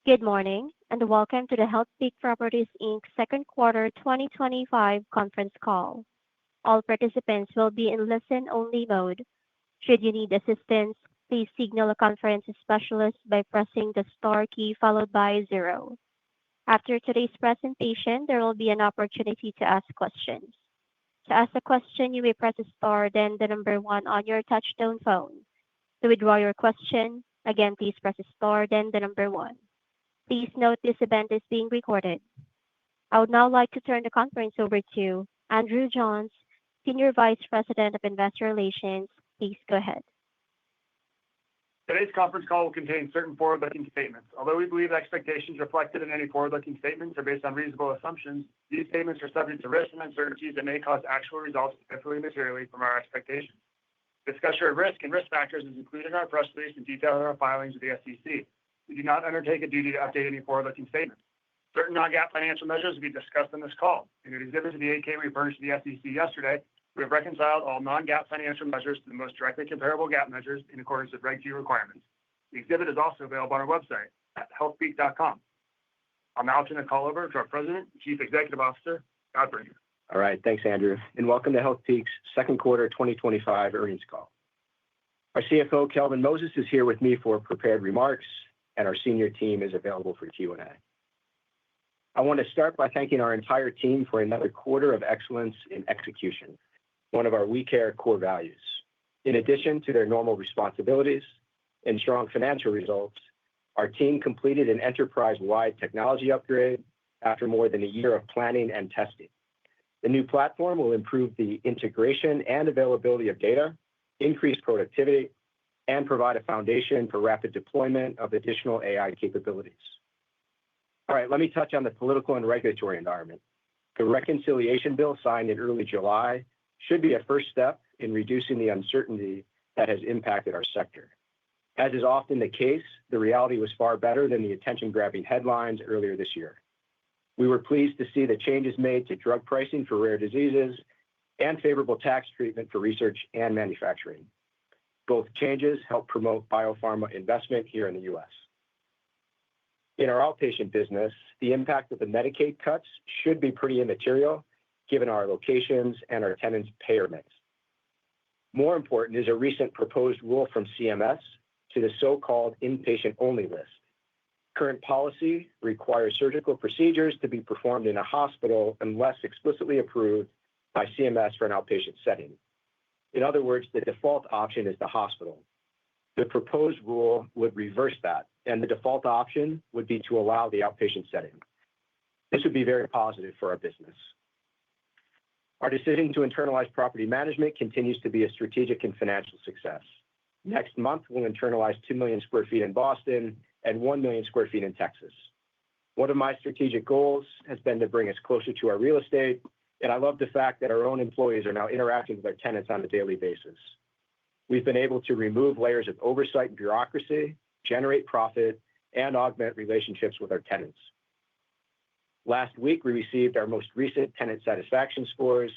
Good morning, and welcome to the Healthpeak Properties Inc. Second Quarter 2025 conference call. All participants will be in listen-only mode. Should you need assistance, please signal a conference specialist by pressing the star key followed by zero. After today's presentation, there will be an opportunity to ask questions. To ask a question, you may press star, then the number one on your touch-tone phone. To withdraw your question, again, please press star, then the number one. Please note this event is being recorded. I would now like to turn the conference over to Andrew Johns, Senior Vice President of Investor Relations. Please go ahead. Today's conference call will contain certain forward-looking statements. Although we believe expectations reflected in any forward-looking statements are based on reasonable assumptions, these statements are subject to risks and uncertainties that may cause actual results to differ materially from our expectations. Discussion of risk and risk factors is included in our press release and detailed in our filings with the SEC. We do not undertake a duty to update any forward-looking statements. Certain non-GAAP financial measures will be discussed on this call. In an exhibit to the 8-K we furnished to the SEC yesterday, we have reconciled all non-GAAP financial measures to the most directly comparable GAAP measures in accordance with Reg G requirements. The exhibit is also available on our website at healthpeak.com. I'll now turn the call over to our President and Chief Executive Officer, Scott Brinker. All right, thanks, Andrew, and welcome to Healthpeak's second quarter 2025 earnings call. Our CFO, Kelvin Moses, is here with me for prepared remarks, and our senior team is available for Q&A. I want to start by thanking our entire team for another quarter of excellence in execution, one of our We Care core values. In addition to their normal responsibilities and strong financial results, our team completed an enterprise-wide technology upgrade after more than a year of planning and testing. The new platform will improve the integration and availability of data, increase productivity, and provide a foundation for rapid deployment of additional AI capabilities. All right, let me touch on the political and regulatory environment. The reconciliation bill signed in early July should be a first step in reducing the uncertainty that has impacted our sector. As is often the case, the reality was far better than the attention-grabbing headlines earlier this year. We were pleased to see the changes made to drug pricing for rare diseases and favorable tax treatment for research and manufacturing. Both changes help promote biopharma investment here in the U.S. In our outpatient business, the impact of the Medicaid cuts should be pretty immaterial given our locations and our tenants' payer mix. More important is a recent proposed rule from CMS to the so-called inpatient-only list. Current policy requires surgical procedures to be performed in a hospital unless explicitly approved by CMS for an outpatient setting. In other words, the default option is the hospital. The proposed rule would reverse that, and the default option would be to allow the outpatient setting. This would be very positive for our business. Our decision to internalize property management continues to be a strategic and financial success. Next month, we'll internalize 2 million sq ft in Boston and 1 million sq ft in Texas. One of my strategic goals has been to bring us closer to our real estate, and I love the fact that our own employees are now interacting with our tenants on a daily basis. We've been able to remove layers of oversight and bureaucracy, generate profit, and augment relationships with our tenants. Last week, we received our most recent tenant satisfaction scores,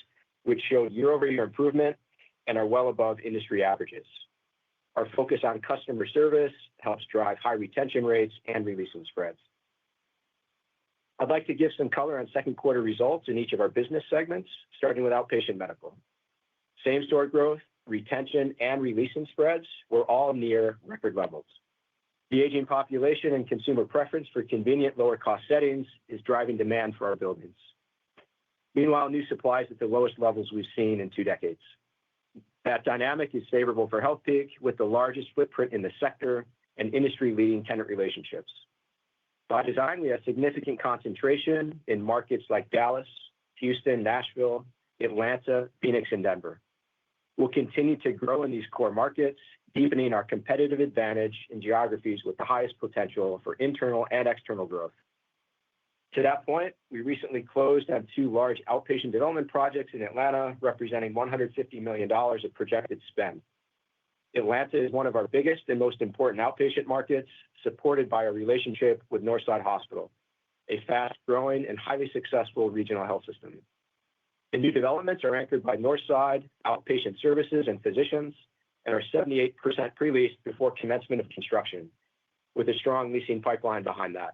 which showed year-over-year improvement and are well above industry averages. Our focus on customer service helps drive high retention rates and releasing spreads. I'd like to give some color on second quarter results in each of our business segments, starting with outpatient medical. Same-store growth, retention, and releasing spreads were all near record levels. The aging population and consumer preference for convenient, lower-cost settings is driving demand for our buildings. Meanwhile, new supply is at the lowest levels we've seen in 2 decades. That dynamic is favorable for Healthpeak, with the largest footprint in the sector and industry-leading tenant relationships. By design, we have significant concentration in markets like Dallas, Houston, Nashville, Atlanta, Phoenix, and Denver. We'll continue to grow in these core markets, deepening our competitive advantage in geographies with the highest potential for internal and external growth. To that point, we recently closed on 2 large outpatient development projects in Atlanta, representing $150 million of projected spend. Atlanta is one of our biggest and most important outpatient markets, supported by a relationship with Northside Hospital, a fast-growing and highly successful regional health system. The new developments are anchored by Northside outpatient services and physicians and are 78% pre-leased before commencement of construction. with a strong leasing pipeline behind that.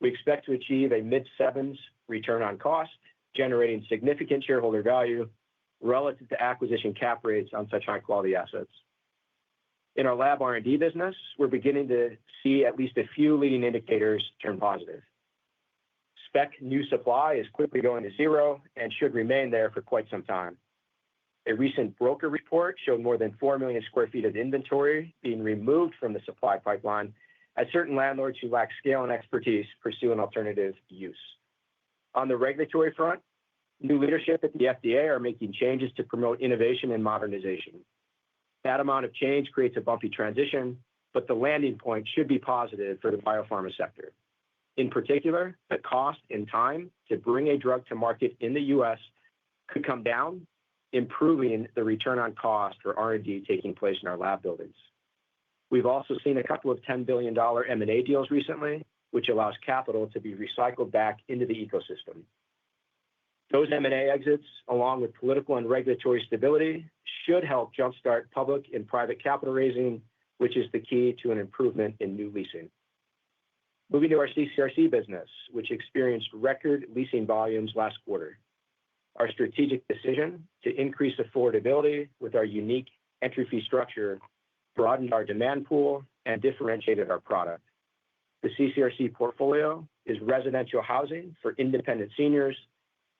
We expect to achieve a mid-sevens return on cost, generating significant shareholder value relative to acquisition cap rates on such high-quality assets. In our lab R&D business, we're beginning to see at least a few leading indicators turn positive. Spec new supply is quickly going to zero and should remain there for quite some time. A recent broker report showed more than 4 million square feet of inventory being removed from the supply pipeline as certain landlords who lack scale and expertise pursue an alternative use. On the regulatory front, new leadership at the FDA are making changes to promote innovation and modernization. That amount of change creates a bumpy transition, but the landing point should be positive for the biopharma sector. In particular, the cost and time to bring a drug to market in the U.S. could come down, improving the return on cost for R&D taking place in our lab buildings. We've also seen a couple of $10 billion M&A deals recently, which allows capital to be recycled back into the ecosystem. Those M&A exits, along with political and regulatory stability, should help jumpstart public and private capital raising, which is the key to an improvement in new leasing. Moving to our CCRC business, which experienced record leasing volumes last quarter. Our strategic decision to increase affordability with our unique entry fee structure broadened our demand pool and differentiated our product. The CCRC portfolio is residential housing for independent seniors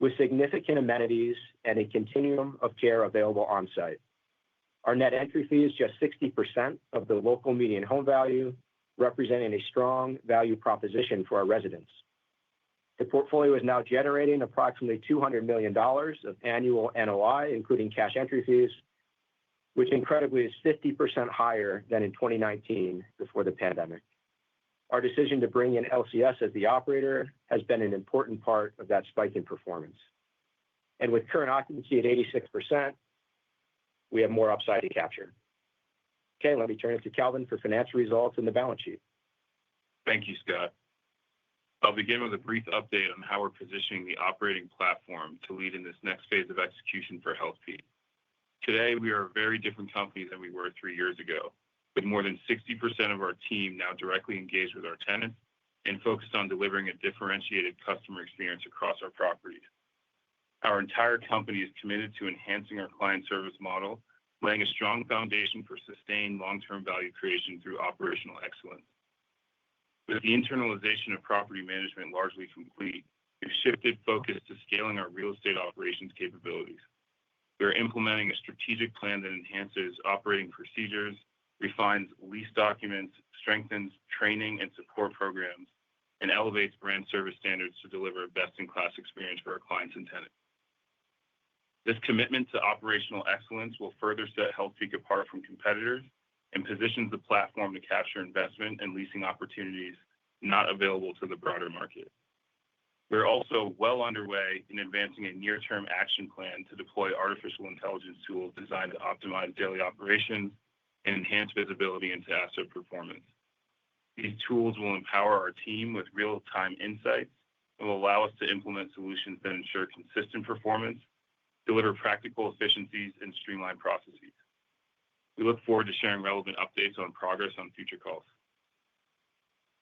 with significant amenities and a continuum of care available on site. Our net entry fee is just 60% of the local median home value, representing a strong value proposition for our residents. The portfolio is now generating approximately $200 million of annual NOI, including cash entry fees, which incredibly is 50% higher than in 2019 before the pandemic. Our decision to bring in LCS as the operator has been an important part of that spike in performance. And with current occupancy at 86%, we have more upside to capture. Okay, let me turn it to Kelvin for financial results and the balance sheet. Thank you, Scott. I'll begin with a brief update on how we're positioning the operating platform to lead in this next phase of execution for Healthpeak. Today, we are a very different company than we were 3 years ago, with more than 60% of our team now directly engaged with our tenants and focused on delivering a differentiated customer experience across our properties. Our entire company is committed to enhancing our client service model, laying a strong foundation for sustained long-term value creation through operational excellence. With the internalization of property management largely complete, we've shifted focus to scaling our real estate operations capabilities. We are implementing a strategic plan that enhances operating procedures, refines lease documents, strengthens training and support programs, and elevates brand service standards to deliver a best-in-class experience for our clients and tenants. This commitment to operational excellence will further set Healthpeak apart from competitors and positions the platform to capture investment and leasing opportunities not available to the broader market. We're also well underway in advancing a near-term action plan to deploy artificial intelligence tools designed to optimize daily operations and enhance visibility into asset performance. These tools will empower our team with real-time insights and will allow us to implement solutions that ensure consistent performance, deliver practical efficiencies, and streamline processes. We look forward to sharing relevant updates on progress on future calls.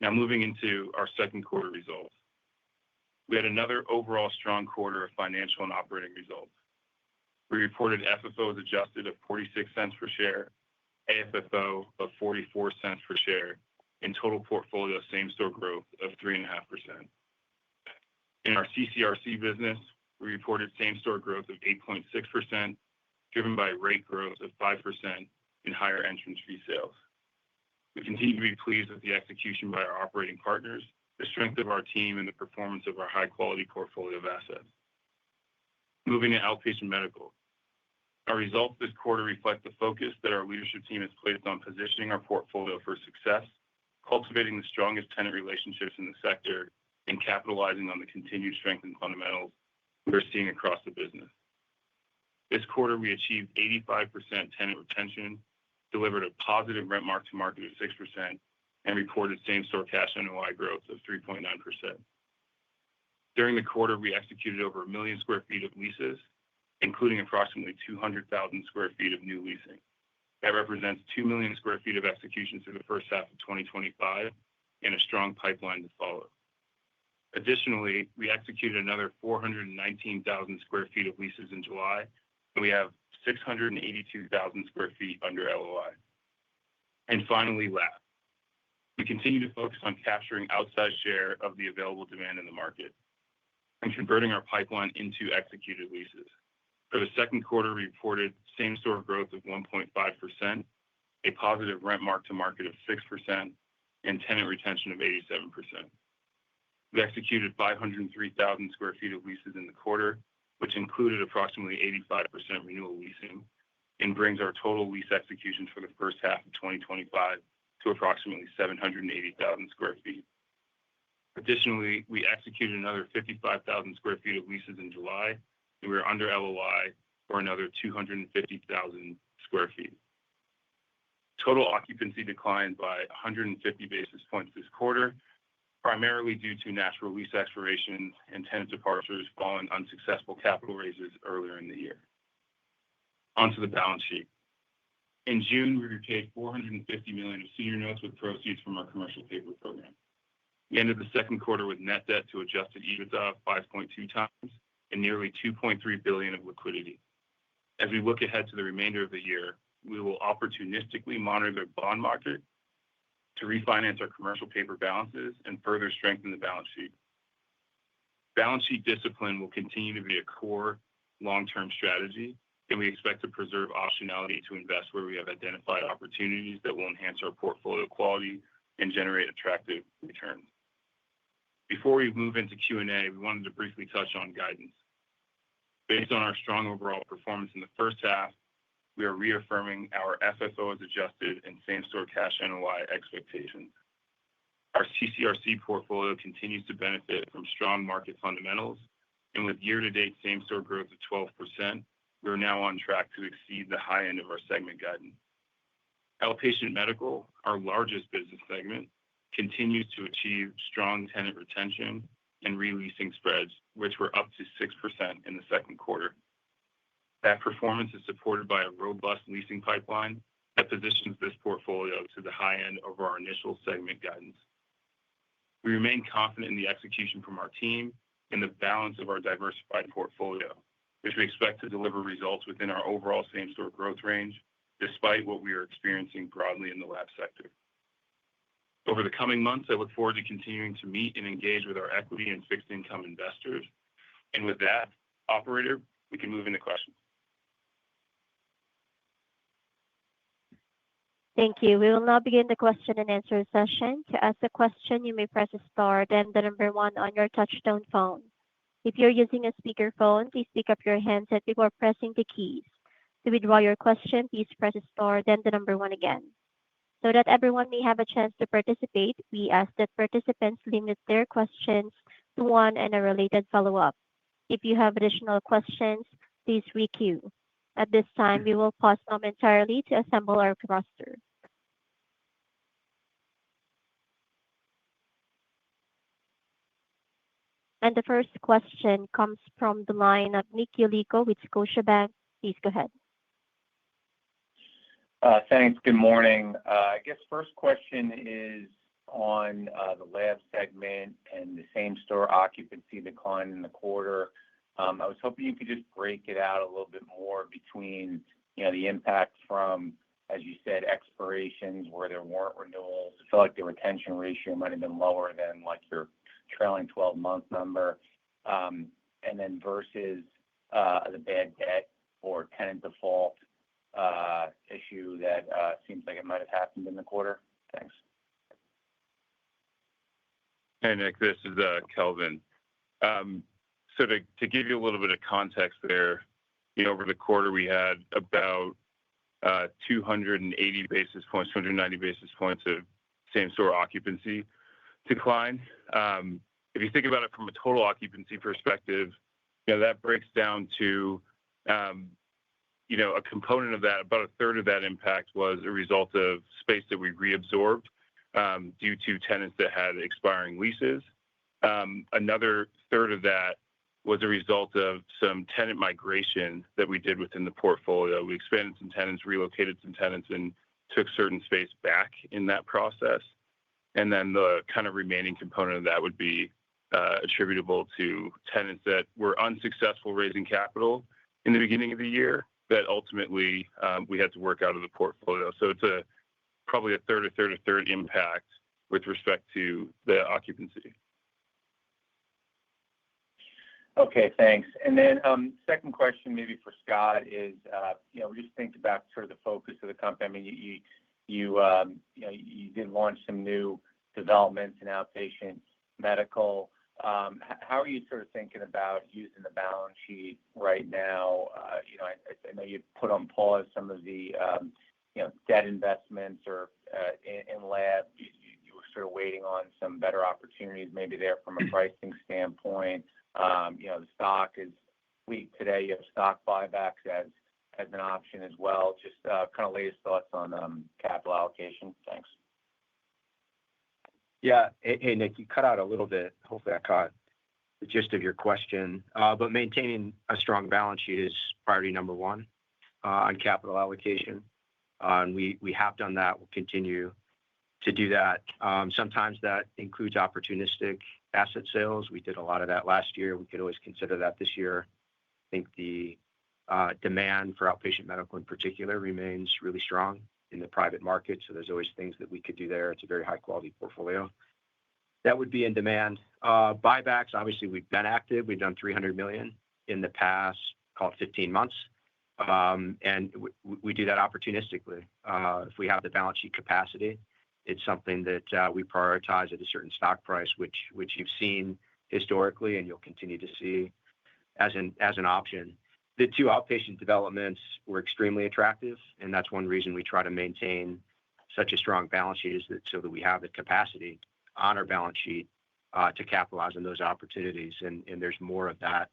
Now moving into our second quarter results. We had another overall strong quarter of financial and operating results. We reported FFO as adjusted of 46 cents per share, AFFO of 44 cents per share, and total portfolio same-store growth of 3.5%. In our CCRC business, we reported same-store growth of 8.6%, driven by rate growth of 5% and higher entrance fee sales. We continue to be pleased with the execution by our operating partners, the strength of our team, and the performance of our high-quality portfolio of assets. Moving to outpatient medical. Our results this quarter reflect the focus that our leadership team has placed on positioning our portfolio for success, cultivating the strongest tenant relationships in the sector, and capitalizing on the continued strength and fundamentals we are seeing across the business. This quarter, we achieved 85% tenant retention, delivered a positive rent mark-to-market of 6%, and reported same-store cash NOI growth of 3.9%. During the quarter, we executed over 1 million square feet of leases, including approximately 200,000 square feet of new leasing. That represents 2 million square feet of execution through the first half of 2025 and a strong pipeline to follow. Additionally, we executed another 419,000 square feet of leases in July, and we have 682,000 square feet under LOI. And finally, lab. We continue to focus on capturing outsized share of the available demand in the market and converting our pipeline into executed leases. For the second quarter, we reported same-store growth of 1.5%, a positive rent mark-to-market of 6%, and tenant retention of 87%. We executed 503,000 square feet of leases in the quarter, which included approximately 85% renewal leasing, and brings our total lease execution for the first half of 2025 to approximately 780,000 square feet. Additionally, we executed another 55,000 square feet of leases in July, and we are under LOI for another 250,000 square feet. Total occupancy declined by 150 basis points this quarter, primarily due to natural lease expirations and tenant departures following unsuccessful capital raises earlier in the year. Onto the balance sheet. In June, we repaid $450 million of senior notes with proceeds from our commercial paper program. We ended the second quarter with net debt to adjusted EBITDA of 5.2 times and nearly $2.3 billion of liquidity. As we look ahead to the remainder of the year, we will opportunistically monitor the bond market to refinance our commercial paper balances and further strengthen the balance sheet. Balance sheet discipline will continue to be a core long-term strategy, and we expect to preserve optionality to invest where we have identified opportunities that will enhance our portfolio quality and generate attractive returns. Before we move into Q&A, we wanted to briefly touch on guidance. Based on our strong overall performance in the first half, we are reaffirming our FFO as adjusted and same-store cash NOI expectations. Our CCRC portfolio continues to benefit from strong market fundamentals, and with year-to-date same-store growth of 12%, we are now on track to exceed the high end of our segment guidance. Outpatient medical, our largest business segment, continues to achieve strong tenant retention and re-leasing spreads, which were up to 6% in the second quarter. That performance is supported by a robust leasing pipeline that positions this portfolio to the high end of our initial segment guidance. We remain confident in the execution from our team and the balance of our diversified portfolio, which we expect to deliver results within our overall same-store growth range, despite what we are experiencing broadly in the lab sector. Over the coming months, I look forward to continuing to meet and engage with our equity and fixed income investors. And with that, operator, we can move into questions. Thank you. We will now begin the question and answer session. To ask a question, you may press star, then the number one on your touch-tone phone. If you're using a speakerphone, please pick up your handset before pressing the keys. To withdraw your question, please press star, then the number one again. So that everyone may have a chance to participate, we ask that participants limit their questions to one and a related follow-up. If you have additional questions, please re-queue. At this time, we will pause momentarily to assemble our roster. And the first question comes from the line of Nick Yulico with Scotiabank. Please go ahead. Thanks. Good morning. I guess first question is on the lab segment and the same-store occupancy decline in the quarter. I was hoping you could just break it out a little bit more between, the impact from, as you said, expirations where there weren't renewals. I feel like the retention ratio might have been lower than like your trailing 12-month number, and then versus the bad debt or tenant default issue that seems like it might have happened in the quarter. Thanks. Hey, Nick, this is Kelvin. So to give you a little bit of context there, over the quarter, we had about 280 basis points, 290 basis points of same-store occupancy decline. If you think about it from a total occupancy perspective, that breaks down to, a component of that, about a third of that impact was a result of space that we reabsorbed due to tenants that had expiring leases. Another third of that was a result of some tenant migration that we did within the portfolio. We expanded some tenants, relocated some tenants, and took certain space back in that process. And then the kind of remaining component of that would be attributable to tenants that were unsuccessful raising capital in the beginning of the year that ultimately we had to work out of the portfolio. So it's probably a third impact with respect to the occupancy. Okay, thanks. And then second question maybe for Scott is, we just think about sort of the focus of the company. I mean, you did launch some new developments in outpatient medical. How are you sort of thinking about using the balance sheet right now? I know you put on pause some of the debt investments or in lab. You were sort of waiting on some better opportunities maybe there from a pricing standpoint. The stock is weak today. You have stock buybacks as an option as well. Just kind of latest thoughts on capital allocation. Thanks. Yeah. Hey, Nick, you cut out a little bit. Hopefully, I caught the gist of your question. But maintaining a strong balance sheet is priority number one on capital allocation. And we have done that. We'll continue to do that. Sometimes that includes opportunistic asset sales. We did a lot of that last year. We could always consider that this year. I think the demand for outpatient medical in particular remains really strong in the private market. So there's always things that we could do there. It's a very high-quality portfolio. That would be in demand. Buybacks, obviously, we've been active. We've done $300 million in the past, call it 15 months. And we do that opportunistically. If we have the balance sheet capacity, it's something that we prioritize at a certain stock price, which you've seen historically and you'll continue to see as an option. The two outpatient developments were extremely attractive, and that's one reason we try to maintain such a strong balance sheet so that we have the capacity on our balance sheet to capitalize on those opportunities. And there's more of that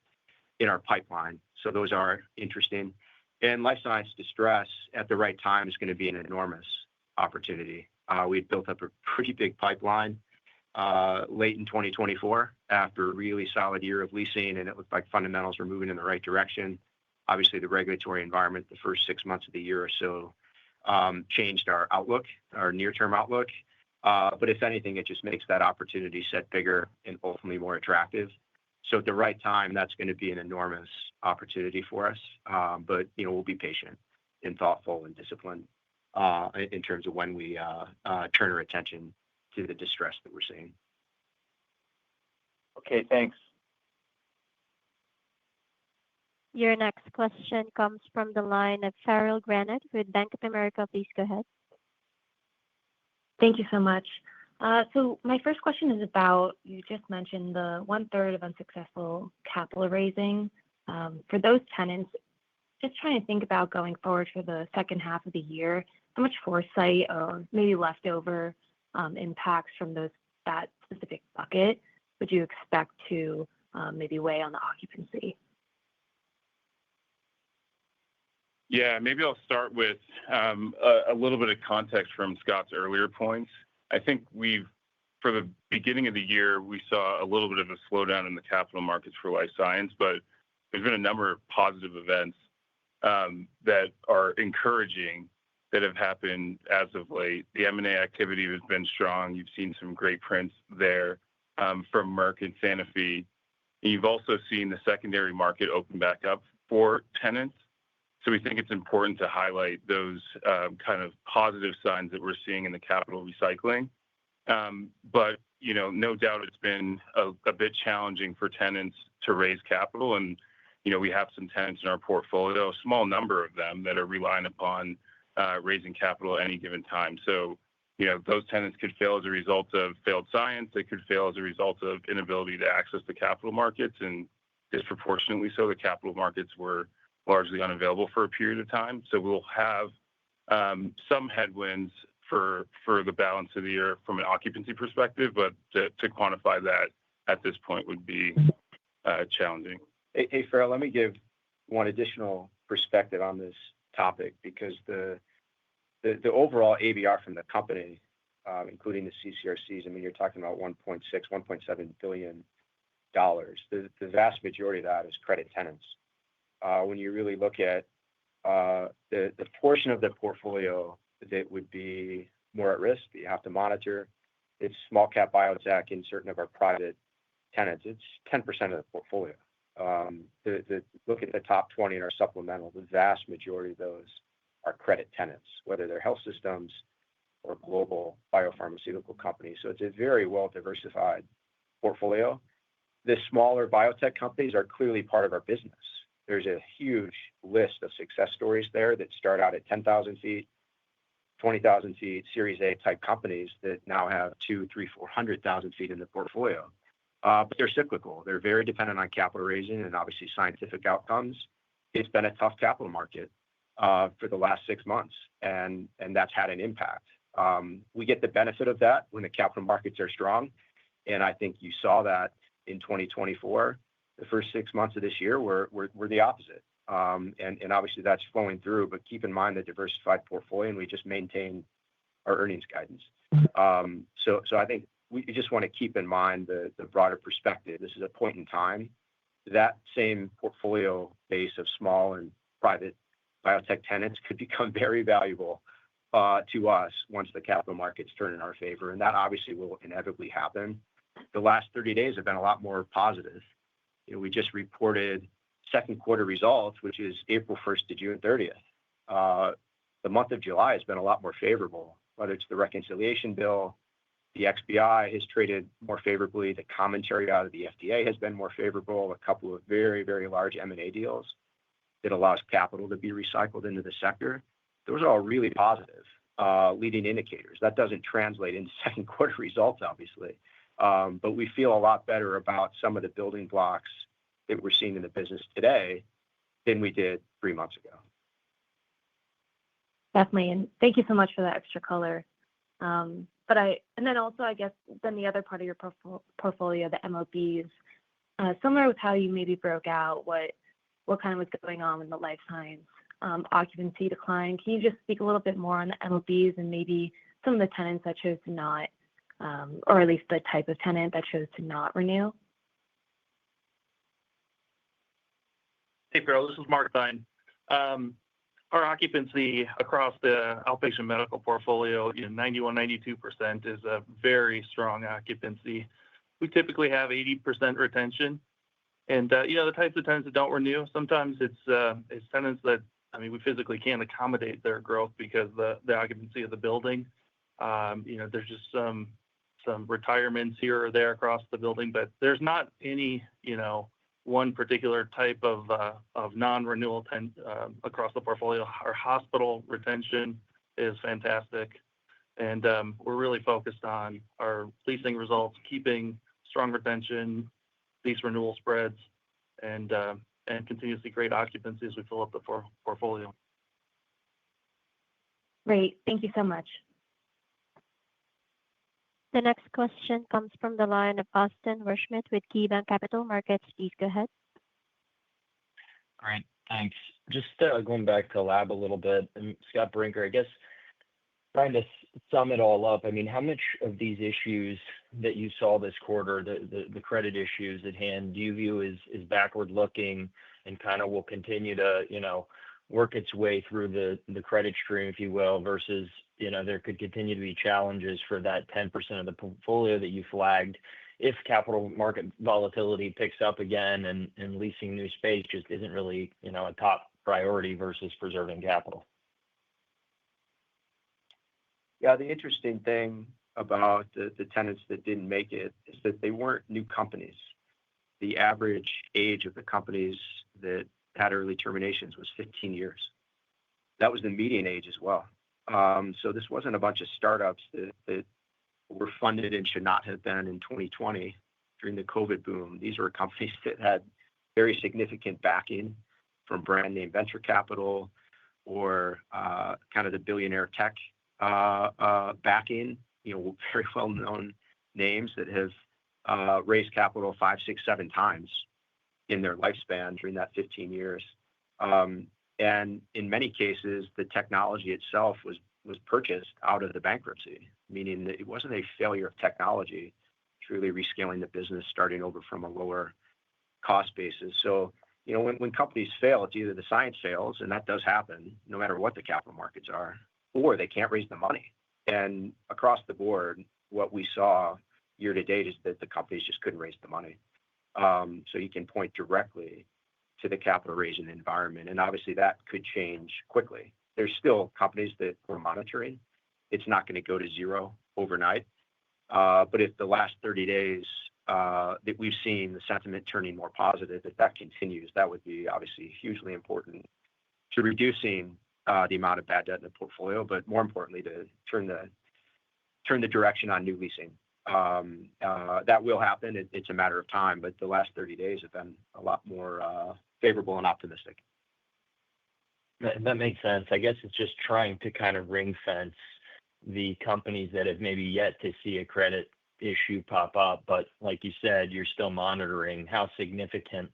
in our pipeline. So those are interesting. And life science distress at the right time is going to be an enormous opportunity. We've built up a pretty big pipeline late in 2024 after a really solid year of leasing, and it looked like fundamentals were moving in the right direction. Obviously, the regulatory environment the first 6 months of the year or so changed our outlook, our near-term outlook. But if anything, it just makes that opportunity set bigger and ultimately more attractive. So at the right time, that's going to be an enormous opportunity for us. But we'll be patient and thoughtful and disciplined in terms of when we turn our attention to the distress that we're seeing. Okay, thanks. Your next question comes from the line of Farrell Granath with Bank of America. Please go ahead. Thank you so much. So my first question is about, you just mentioned the 1/3 of unsuccessful capital raising. For those tenants, just trying to think about going forward for the second half of the year, how much foresight or maybe leftover impacts from that specific bucket would you expect to maybe weigh on the occupancy? Yeah, maybe I'll start with a little bit of context from Scott's earlier points. I think for the beginning of the year, we saw a little bit of a slowdown in the capital markets for life science, but there's been a number of positive events that are encouraging that have happened as of late. The M&A activity has been strong. You've seen some great prints there from Merck and Sanofi. And you've also seen the secondary market open back up for tenants. So we think it's important to highlight those kind of positive signs that we're seeing in the capital recycling. But, no doubt it's been a bit challenging for tenants to raise capital. And, we have some tenants in our portfolio, a small number of them that are relying upon raising capital at any given time. So, those tenants could fail as a result of failed science. They could fail as a result of inability to access the capital markets. And disproportionately so, the capital markets were largely unavailable for a period of time. So we'll have some headwinds for the balance of the year from an occupancy perspective, but to quantify that at this point would be challenging. Hey, Farrell, let me give one additional perspective on this topic because the overall ABR from the company, including the CCRCs, I mean, you're talking about $1.6, $1.7 billion The vast majority of that is credit tenants. When you really look at the portion of the portfolio that would be more at risk that you have to monitor, it's small cap biotech in certain of our private tenants. It's 10% of the portfolio. Look at the top 20 in our supplemental. The vast majority of those are credit tenants, whether they're health systems or global biopharmaceutical companies. So it's a very well diversified portfolio. The smaller biotech companies are clearly part of our business. There's a huge list of success stories there that start out at 10,000 feet, 20,000 feet, Series A type companies that now have 200,000, 300,000, 400,000 feet in the portfolio. But they're cyclical. They're very dependent on capital raising and obviously scientific outcomes. It's been a tough capital market for the last 6 months, and that's had an impact. We get the benefit of that when the capital markets are strong. And I think you saw that in 2024. The first 6 months of this year were the opposite. And obviously that's flowing through, but keep in mind the diversified portfolio, and we just maintain our earnings guidance. So I think we just want to keep in mind the broader perspective. This is a point in time. That same portfolio base of small and private biotech tenants could become very valuable to us once the capital markets turn in our favor. And that obviously will inevitably happen. The last 30 days have been a lot more positive. We just reported second quarter results, which is April 1st to June 30th. The month of July has been a lot more favorable, whether it's the reconciliation bill, the XBI has traded more favorably, the commentary out of the FDA has been more favorable, a couple of very, very large M&A deals that allows capital to be recycled into the sector. Those are all really positive leading indicators. That doesn't translate into second quarter results, obviously. But we feel a lot better about some of the building blocks that we're seeing in the business today than we did 3 months ago. Definitely. And thank you so much for that extra color. And then also, I guess, then the other part of your portfolio, the MOBs, similar with how you maybe broke out what kind of was going on in the life science occupancy decline. Can you just speak a little bit more on the MOBs and maybe some of the tenants that chose to not, or at least the type of tenant that chose to not renew? Hey, Farrell, this is Mark Stein. Our occupancy across the outpatient medical portfolio, 91, 92% is a very strong occupancy. We typically have 80% retention. And, the types of tenants that don't renew, sometimes it's tenants that, we physically can't accommodate their growth because the occupancy of the building. There's just some retirements here or there across the building, but there's not any, one particular type of non-renewal across the portfolio. Our hospital retention is fantastic, and we're really focused on our leasing results, keeping strong retention, lease renewal spreads, and continuously great occupancy as we fill up the portfolio. Great. Thank you so much. The next question comes from the line of Austin Wurschmidt with KeyBanc Capital Markets. Please go ahead. Great. Thanks. Just going back to lab a little bit, and Scott Brinker, I guess, trying to sum it all up. How much of these issues that you saw this quarter, the credit issues at hand, do you view as backward looking and kind of will continue to, work its way through the credit stream, if you will, versus, there could continue to be challenges for that 10% of the portfolio that you flagged if capital market volatility picks up again and leasing new space just isn't really, a top priority versus preserving capital? Yeah, the interesting thing about the tenants that didn't make it is that they weren't new companies. The average age of the companies that had early terminations was 15 years. That was the median age as well. So this wasn't a bunch of startups that were funded and should not have been in 2020 during the COVID boom. These were companies that had very significant backing from brand name venture capital or kind of the billionaire tech backing, very well-known names that have raised capital 5, 6, 7 times in their lifespan during that 15 years. And in many cases, the technology itself was purchased out of the bankruptcy, meaning that it wasn't a failure of technology. truly rescaling the business, starting over from a lower cost basis. So, when companies fail, it's either the science fails, and that does happen no matter what the capital markets are, or they can't raise the money. And across the board, what we saw year to date is that the companies just couldn't raise the money. So you can point directly to the capital raising environment. And obviously that could change quickly. There's still companies that we're monitoring. It's not going to go to zero overnight. But if the last 30 days that we've seen the sentiment turning more positive, if that continues, that would be obviously hugely important to reducing the amount of bad debt in the portfolio, but more importantly, to turn the direction on new leasing. That will happen. It's a matter of time, but the last 30 days have been a lot more favorable and optimistic. That makes sense. I guess it's just trying to kind of ring fence the companies that have maybe yet to see a credit issue pop up. But like you said, you're still monitoring how significant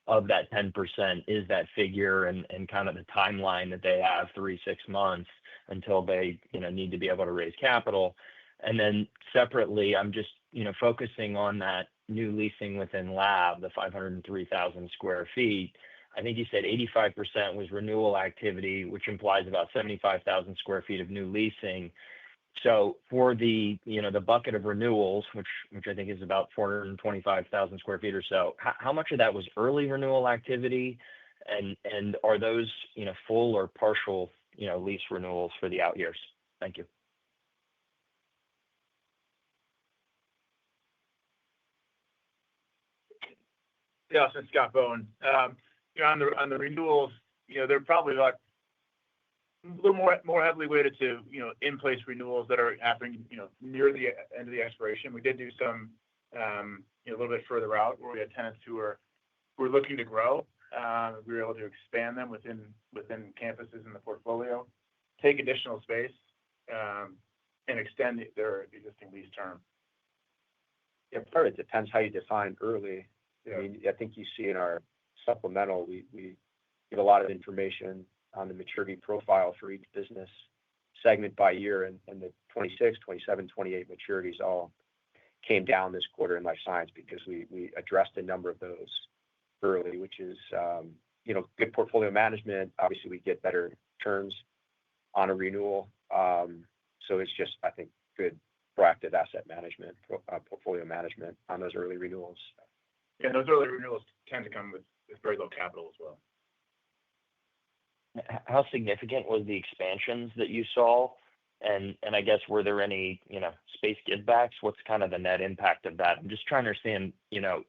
of that 10% is that figure and kind of the timeline that they have 3-6 months until they need to be able to raise capital. And then separately, I'm just focusing on that new leasing within lab, the 503,000 square feet. I think you said 85% was renewal activity, which implies about 75,000 square feet of new leasing. So for the bucket of renewals, which I think is about 425,000 square feet or so, how much of that was early renewal activity, and are those full or partial lease renewals for the out years? Thank you. Yeah, so Scott Bowen. On the renewals, they're probably like a little more heavily weighted to in-place renewals that are happening near the end of the expiration. We did do some a little bit further out where we had tenants who were looking to grow. We were able to expand them within campuses in the portfolio, take additional space, and extend their existing lease term. Yeah, part of it depends how you define early. I mean, I think you see in our supplemental, we give a lot of information on the maturity profile for each business segment by year, and the 26, 27, 28 maturities all came down this quarter in life science because we addressed a number of those early, which is good portfolio management. Obviously, we get better terms on a renewal. So it's just, I think, good proactive asset management, portfolio management on those early renewals. Yeah, those early renewals tend to come with very low capital as well. How significant was the expansions that you saw? And I guess, were there any, space givebacks? What's kind of the net impact of that? I'm just trying to understand,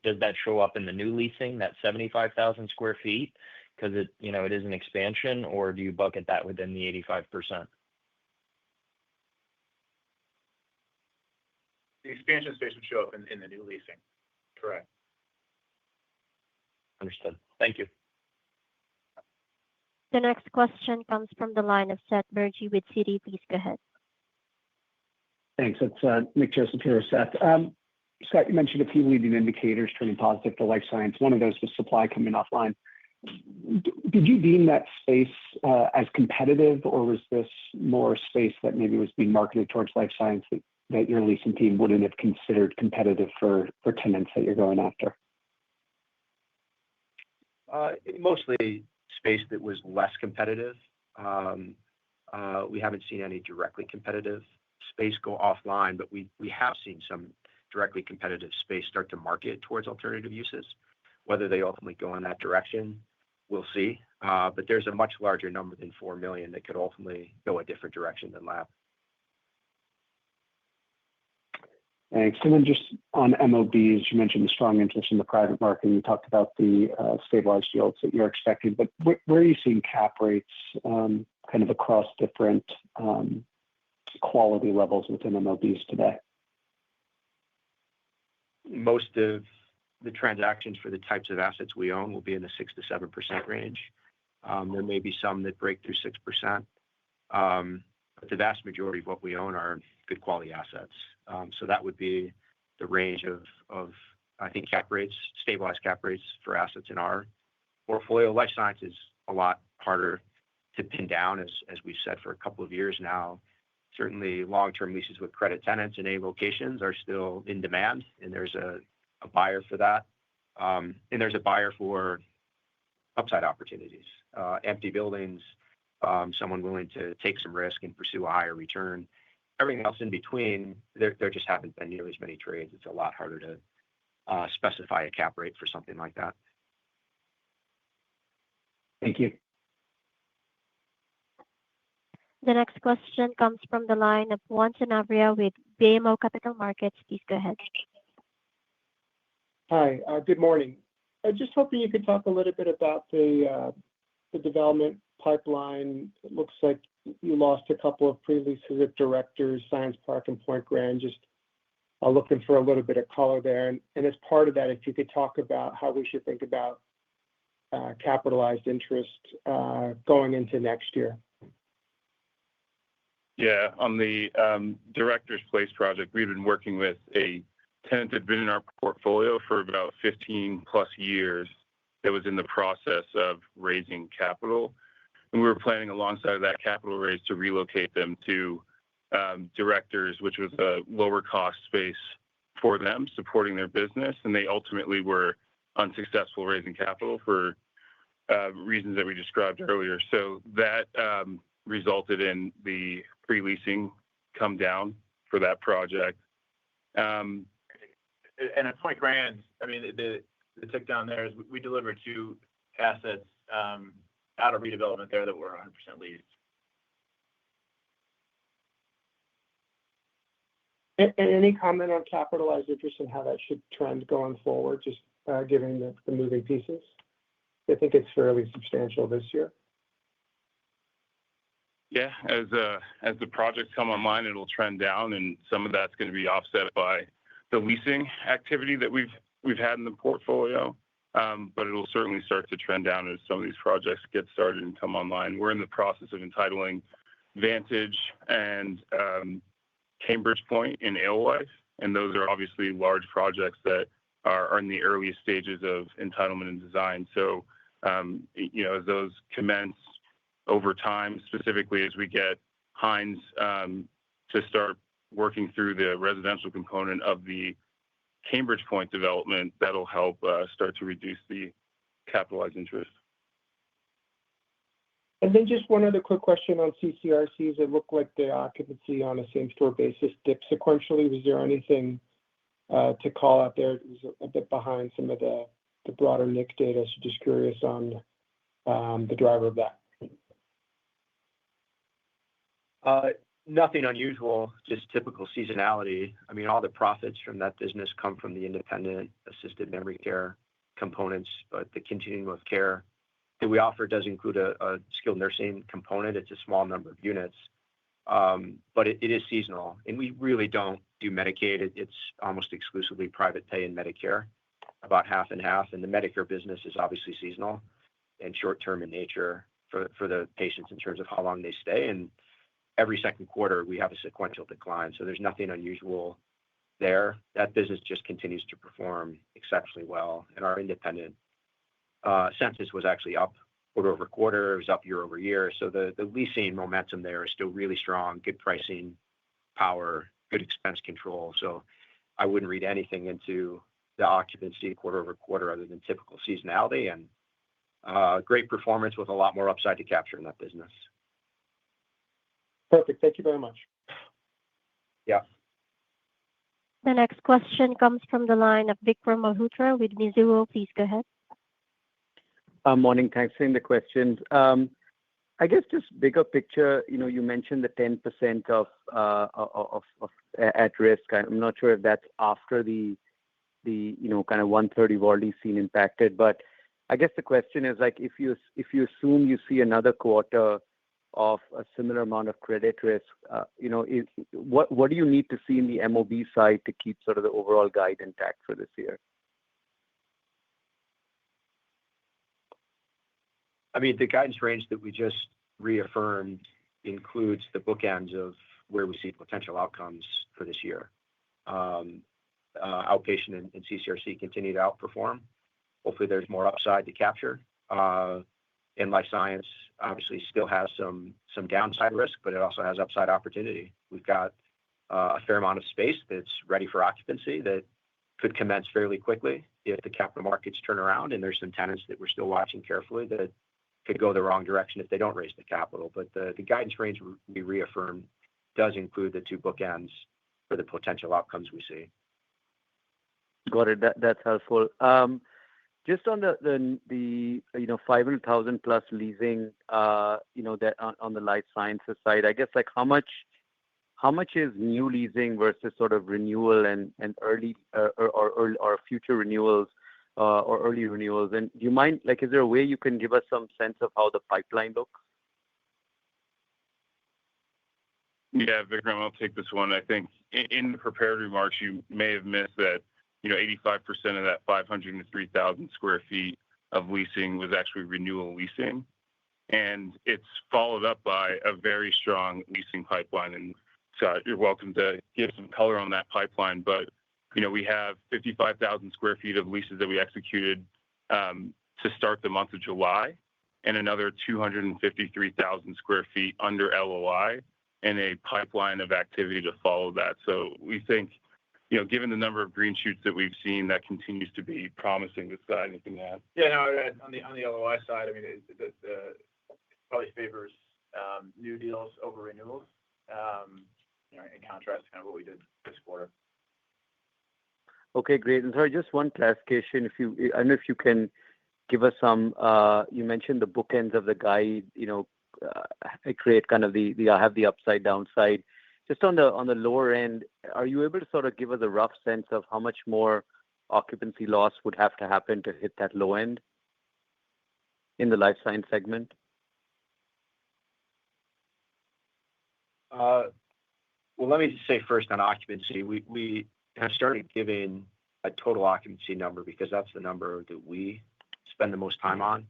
does that show up in the new leasing, that 75,000 square feet? Because it is an expansion, or do you bucket that within the 85%? The expansion space would show up in the new leasing. Correct. Understood. Thank you. The next question comes from the line of Seth Bergey with Citi. Please go ahead. Thanks. It's Nick Joseph here, Seth. Scott, you mentioned a few leading indicators turning positive for life science. One of those was supply coming offline. Did you deem that space as competitive, or was this more space that maybe was being marketed towards life science that your leasing team wouldn't have considered competitive for tenants that you're going after? Mostly space that was less competitive. We haven't seen any directly competitive space go offline, but we have seen some directly competitive space start to market towards alternative uses. Whether they ultimately go in that direction, we'll see. But there's a much larger number than 4 million that could ultimately go a different direction than lab. Thanks. And then just on MOBs, you mentioned the strong interest in the private market. You talked about the stabilized yields that you're expecting, but where are you seeing cap rates kind of across different quality levels within MOBs today? Most of the transactions for the types of assets we own will be in the 6 to 7% range. There may be some that break through 6%, but the vast majority of what we own are good quality assets. So that would be the range of I think, cap rates, stabilized cap rates for assets in our portfolio. Life science is a lot harder to pin down, as we've said for a couple of years now. Certainly, long-term leases with credit tenants in A locations are still in demand, and there's a buyer for that. And there's a buyer for upside opportunities, empty buildings, someone willing to take some risk and pursue a higher return. Everything else in between, there just haven't been nearly as many trades. It's a lot harder to specify a cap rate for something like that. Thank you. The next question comes from the line of Juan Sanabria with BMO Capital Markets. Please go ahead. Hi, good morning. I just hoping you could talk a little bit about the development pipeline. It looks like you lost a couple of pre-leases at Directors, Science Park, and Point Grand. Just looking for a little bit of color there. And as part of that, if you could talk about how we should think about capitalized interest going into next year. Yeah, on the Directors Place project, we've been working with a tenant that's been in our portfolio for about 15 plus years that was in the process of raising capital. And we were planning alongside that capital raise to relocate them to Directors, which was a lower cost space for them, supporting their business. And they ultimately were unsuccessful raising capital for reasons that we described earlier. So that resulted in the pre-leasing come down for that project. And at Point Grand, I mean, the tick down there is we delivered two assets out of redevelopment there that were 100% leased. And any comment on capitalized interest and how that should trend going forward, just given the moving pieces? I think it's fairly substantial this year. Yeah, as the projects come online, it'll trend down, and some of that's going to be offset by the leasing activity that we've had in the portfolio. But it'll certainly start to trend down as some of these projects get started and come online. We're in the process of entitling Vantage and Cambridge Point in Alewife, and those are obviously large projects that are in the earliest stages of entitlement and design. So, as those commence over time, specifically as we get Hines to start working through the residential component of the Cambridge Point development, that'll help start to reduce the capitalized interest. And then just one other quick question on CCRCs. It looked like the occupancy on a same-store basis dipped sequentially. Was there anything to call out there? It was a bit behind some of the broader NIC data. So just curious on the driver of that. Nothing unusual, just typical seasonality. I mean, all the profits from that business come from the independent assisted memory care components, but the continuum of care that we offer does include a skilled nursing component. It's a small number of units, but it is seasonal. And we really don't do Medicaid. It's almost exclusively private pay and Medicare, about half and half. And the Medicare business is obviously seasonal and short-term in nature for the patients in terms of how long they stay. And every second quarter, we have a sequential decline. So there's nothing unusual there. That business just continues to perform exceptionally well. And our independent census was actually up quarter over quarter. It was up year over year. So the leasing momentum there is still really strong, good pricing power, good expense control. So I wouldn't read anything into the occupancy quarter over quarter other than typical seasonality and great performance with a lot more upside to capture in that business. Perfect. Thank you very much. Yeah. The next question comes from the line of Vikram Malhotra with Mizuho. Please go ahead. Morning. Thanks for the questions. I guess just bigger picture, you mentioned the 10% of at risk. I'm not sure if that's after the kind of 130 you've already seen impacted. But I guess the question is, like, if you assume you see another quarter of a similar amount of credit risk, what do you need to see in the MOB side to keep sort of the overall guide intact for this year? I mean, the guidance range that we just reaffirmed includes the bookends of where we see potential outcomes for this year. Outpatient and CCRC continue to outperform. Hopefully, there's more upside to capture. in life science obviously still has some downside risk, but it also has upside opportunity. We've got a fair amount of space that's ready for occupancy that could commence fairly quickly if the capital markets turn around. And there's some tenants that we're still watching carefully that could go the wrong direction if they don't raise the capital. But the guidance range we reaffirmed does include the two bookends for the potential outcomes we see. Got it. That's helpful. Just on the 500,000 plus leasing, that on the life sciences side, I guess like how much is new leasing versus sort of renewal and early or future renewals or early renewals? And do you mind, like, is there a way you can give us some sense of how the pipeline looks? Yeah, Vikram, I'll take this one. I think in the prepared remarks, you may have missed that 85% of that 503,000 square feet of leasing was actually renewal leasing. And it's followed up by a very strong leasing pipeline. And Scott, you're welcome to give some color on that pipeline. But, we have 55,000 square feet of leases that we executed to start the month of July and another 253,000 square feet under LOI and a pipeline of activity to follow that. So we think, given the number of green shoots that we've seen, that continues to be promising. This side, anything to add? Yeah, no, on the LOI side, I mean, it probably favors new deals over renewals, in contrast to kind of what we did this quarter. Okay, great. And sorry, just one clarification. I don't know if you can give us some, you mentioned the bookends of the guide, I create kind of I have the upside downside. Just on the lower end, are you able to sort of give us a rough sense of how much more occupancy loss would have to happen to hit that low end in the life science segment? Well, let me just say first on occupancy, we have started giving a total occupancy number because that's the number that we spend the most time on.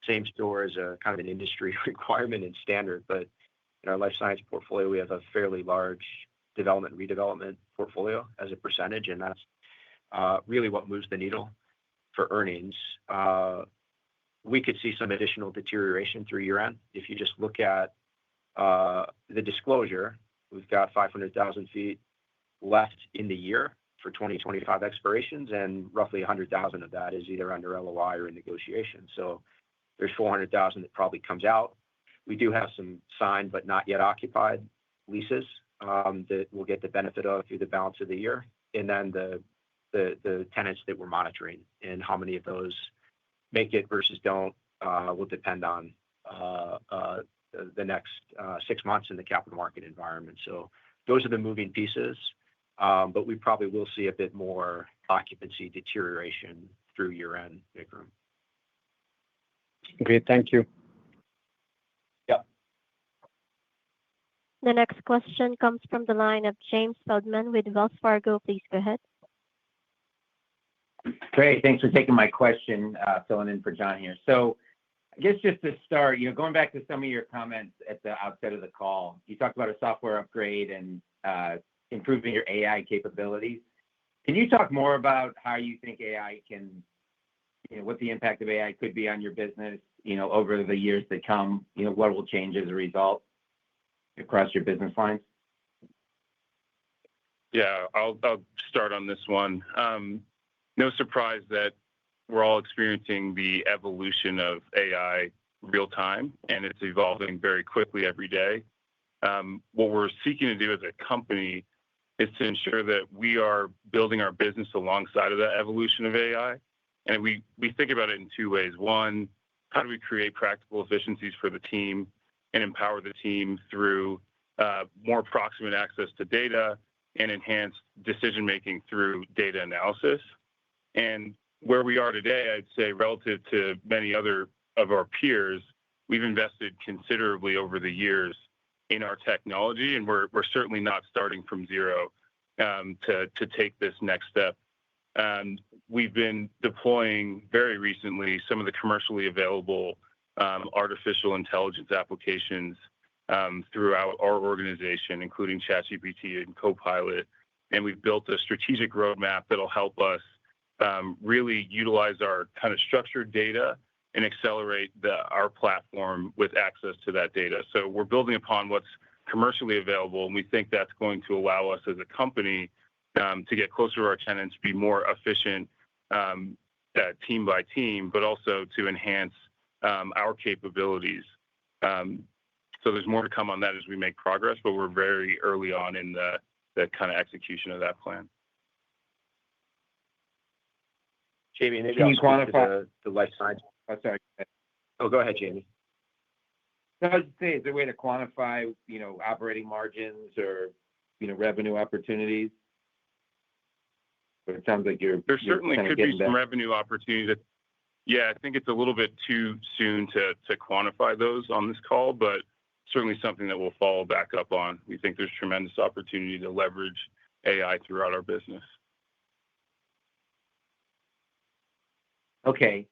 Same store is a kind of an industry requirement and standard, but in our life science portfolio, we have a fairly large development and redevelopment portfolio as a percentage, and that's really what moves the needle for earnings. We could see some additional deterioration through year end. If you just look at the disclosure, we've got 500,000 feet left in the year for 2025 expirations, and roughly 100,000 of that is either under LOI or in negotiation. So there's 400,000 that probably comes out. We do have some signed but not yet occupied leases that we'll get the benefit of through the balance of the year. And then the tenants that we're monitoring and how many of those make it versus don't will depend on the next 6 months in the capital market environment. So those are the moving pieces, but we probably will see a bit more occupancy deterioration through year end, Vikram. Great, thank you. Yep. The next question comes from the line of James Feldman with Wells Fargo. Please go ahead. Great, thanks for taking my question, filling in for John here. So I guess just to start, going back to some of your comments at the outset of the call, you talked about a software upgrade and improving your AI capabilities. Can you talk more about how you think AI can, what the impact of AI could be on your business, over the years to come? What will change as a result across your business lines? Yeah, I'll start on this one. No surprise that we're all experiencing the evolution of AI real time, and it's evolving very quickly every day. What we're seeking to do as a company is to ensure that we are building our business alongside of that evolution of AI. And we think about it in two ways. One, how do we create practical efficiencies for the team and empower the team through more proximate access to data and enhanced decision-making through data analysis? And where we are today, I'd say relative to many other of our peers, we've invested considerably over the years in our technology, and we're certainly not starting from zero to take this next step. We've been deploying very recently some of the commercially available artificial intelligence applications throughout our organization, including ChatGPT and Copilot. And we've built a strategic roadmap that'll help us really utilize our kind of structured data and accelerate our platform with access to that data. So we're building upon what's commercially available, and we think that's going to allow us as a company to get closer to our tenants, be more efficient team by team, but also to enhance our capabilities. So there's more to come on that as we make progress, but we're very early on in the kind of execution of that plan. Jamie, maybe Can I'll you speak to quantify? the life science. Oh, sorry. Oh, go ahead, Jamie. So I was just saying, is there a way to quantify, operating margins or, revenue opportunities? But it sounds like There certainly kind of could be getting some that. revenue opportunities. Yeah, I think it's a little bit too soon to quantify those on this call, but certainly something that we'll follow back up on. We think there's tremendous opportunity to leverage AI throughout our business. Okay.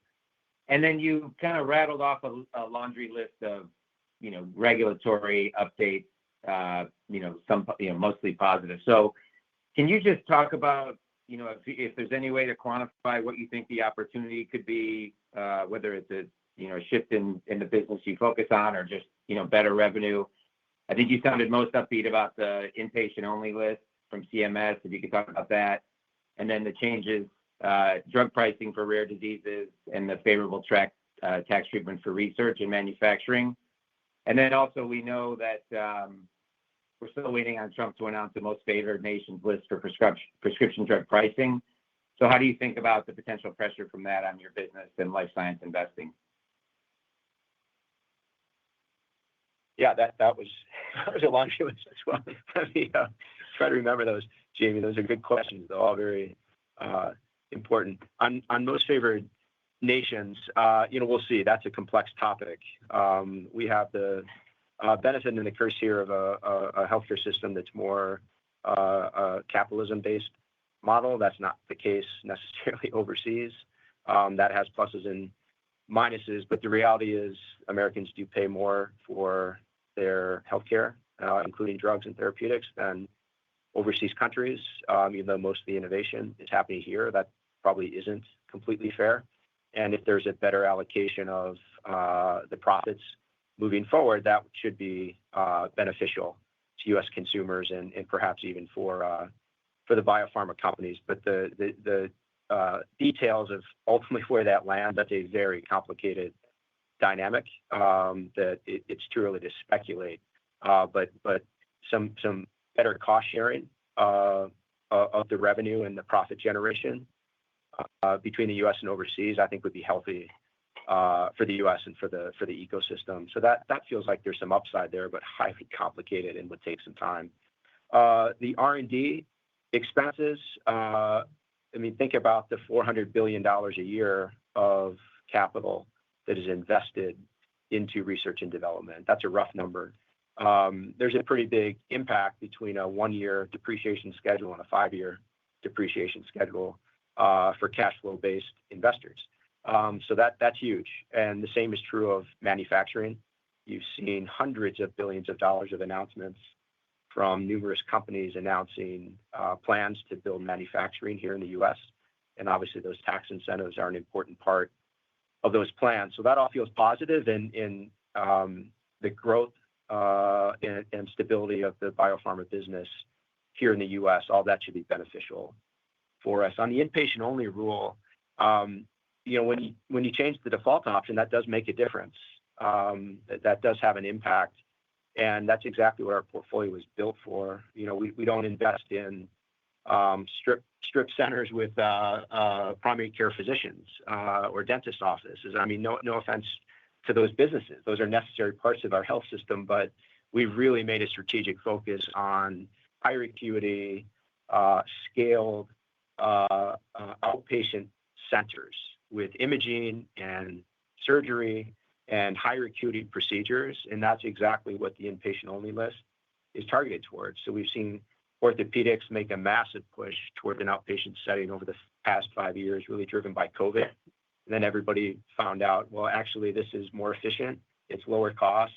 And then you kind of rattled off a laundry list of, regulatory updates, some, mostly positive. So can you just talk about, if there's any way to quantify what you think the opportunity could be, whether it's a shift in the business you focus on or just, better revenue? I think you sounded most upbeat about the inpatient-only list from CMS, if you could talk about that. And then the changes, drug pricing for rare diseases and the favorable tax treatment for research and manufacturing. And then also we know that we're still waiting on Trump to announce the most favored nations list for prescription drug pricing. So how do you think about the potential pressure from that on your business and life science investing? Yeah, that was a laundry list as well. Let me try to remember those, Jamie. Those are good questions. They're all very important. On most favored nations, we'll see. That's a complex topic. We have the benefit and the curse here of a healthcare system that's more a capitalism-based model. That's not the case necessarily overseas. That has pluses and minuses, but the reality is Americans do pay more for their healthcare, including drugs and therapeutics, than overseas countries. Even though most of the innovation is happening here, that probably isn't completely fair. And if there's a better allocation of the profits moving forward, that should be beneficial to U.S. consumers and perhaps even for the biopharma companies. But the details of ultimately where that lands, that's a very complicated dynamic that it's too early to speculate. But some better cost sharing of the revenue and the profit generation between the U.S. and overseas, I think would be healthy for the U.S. and for the ecosystem. So that feels like there's some upside there, but highly complicated and would take some time. The R&D expenses, think about the $400 billion a year of capital that is invested into research and development. That's a rough number. There's a pretty big impact between a 1-year depreciation schedule and a 5-year depreciation schedule for cash flow-based investors. So that's huge. And the same is true of manufacturing. You've seen hundreds of billions of dollars of announcements from numerous companies announcing plans to build manufacturing here in the U.S. And obviously those tax incentives are an important part of those plans. So that all feels positive in the growth and stability of the biopharma business here in the U.S. All that should be beneficial for us. On the inpatient-only rule, when you change the default option, that does make a difference. That does have an impact. And that's exactly what our portfolio was built for. We don't invest in strip centers with primary care physicians or dentist offices. No offense to those businesses. Those are necessary parts of our health system, but we've really made a strategic focus on higher acuity, scaled outpatient centers with imaging and surgery and higher acuity procedures. And that's exactly what the inpatient-only list is targeted towards. So we've seen orthopedics make a massive push toward an outpatient setting over the past 5 years, really driven by COVID. And then everybody found out, well, actually, this is more efficient. It's lower cost.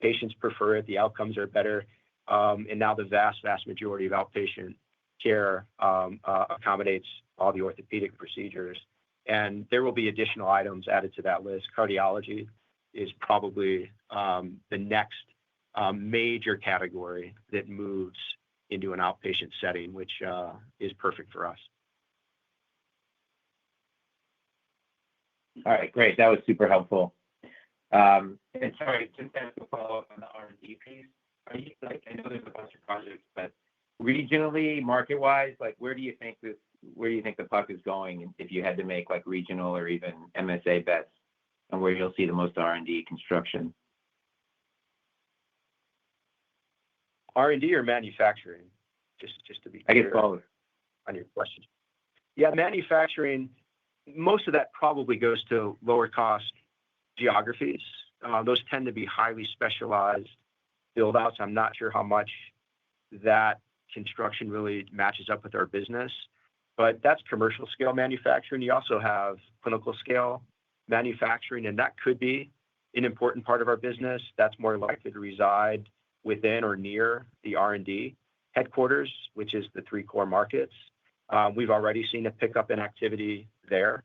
Patients prefer it. The outcomes are better. And now the vast, vast majority of outpatient care accommodates all the orthopedic procedures. And there will be additional items added to that list. Cardiology is probably the next major category that moves into an outpatient setting, which is perfect for us. All right, great. That was super helpful. And sorry, just as a follow-up on the R&D piece, are you like, I know there's a bunch of projects, but regionally, market-wise, like where do you think the puck is going if you had to make like regional or even MSA bets on where you'll see the most R&D construction? R&D or manufacturing? Just to be I clear guess both. On your question. Yeah, manufacturing, most of that probably goes to lower cost geographies. Those tend to be highly specialized build outs. I'm not sure how much that construction really matches up with our business, but that's commercial scale manufacturing. You also have clinical scale manufacturing, and that could be an important part of our business. That's more likely to reside within or near the R&D headquarters, which is the 3 core markets. We've already seen a pickup in activity there.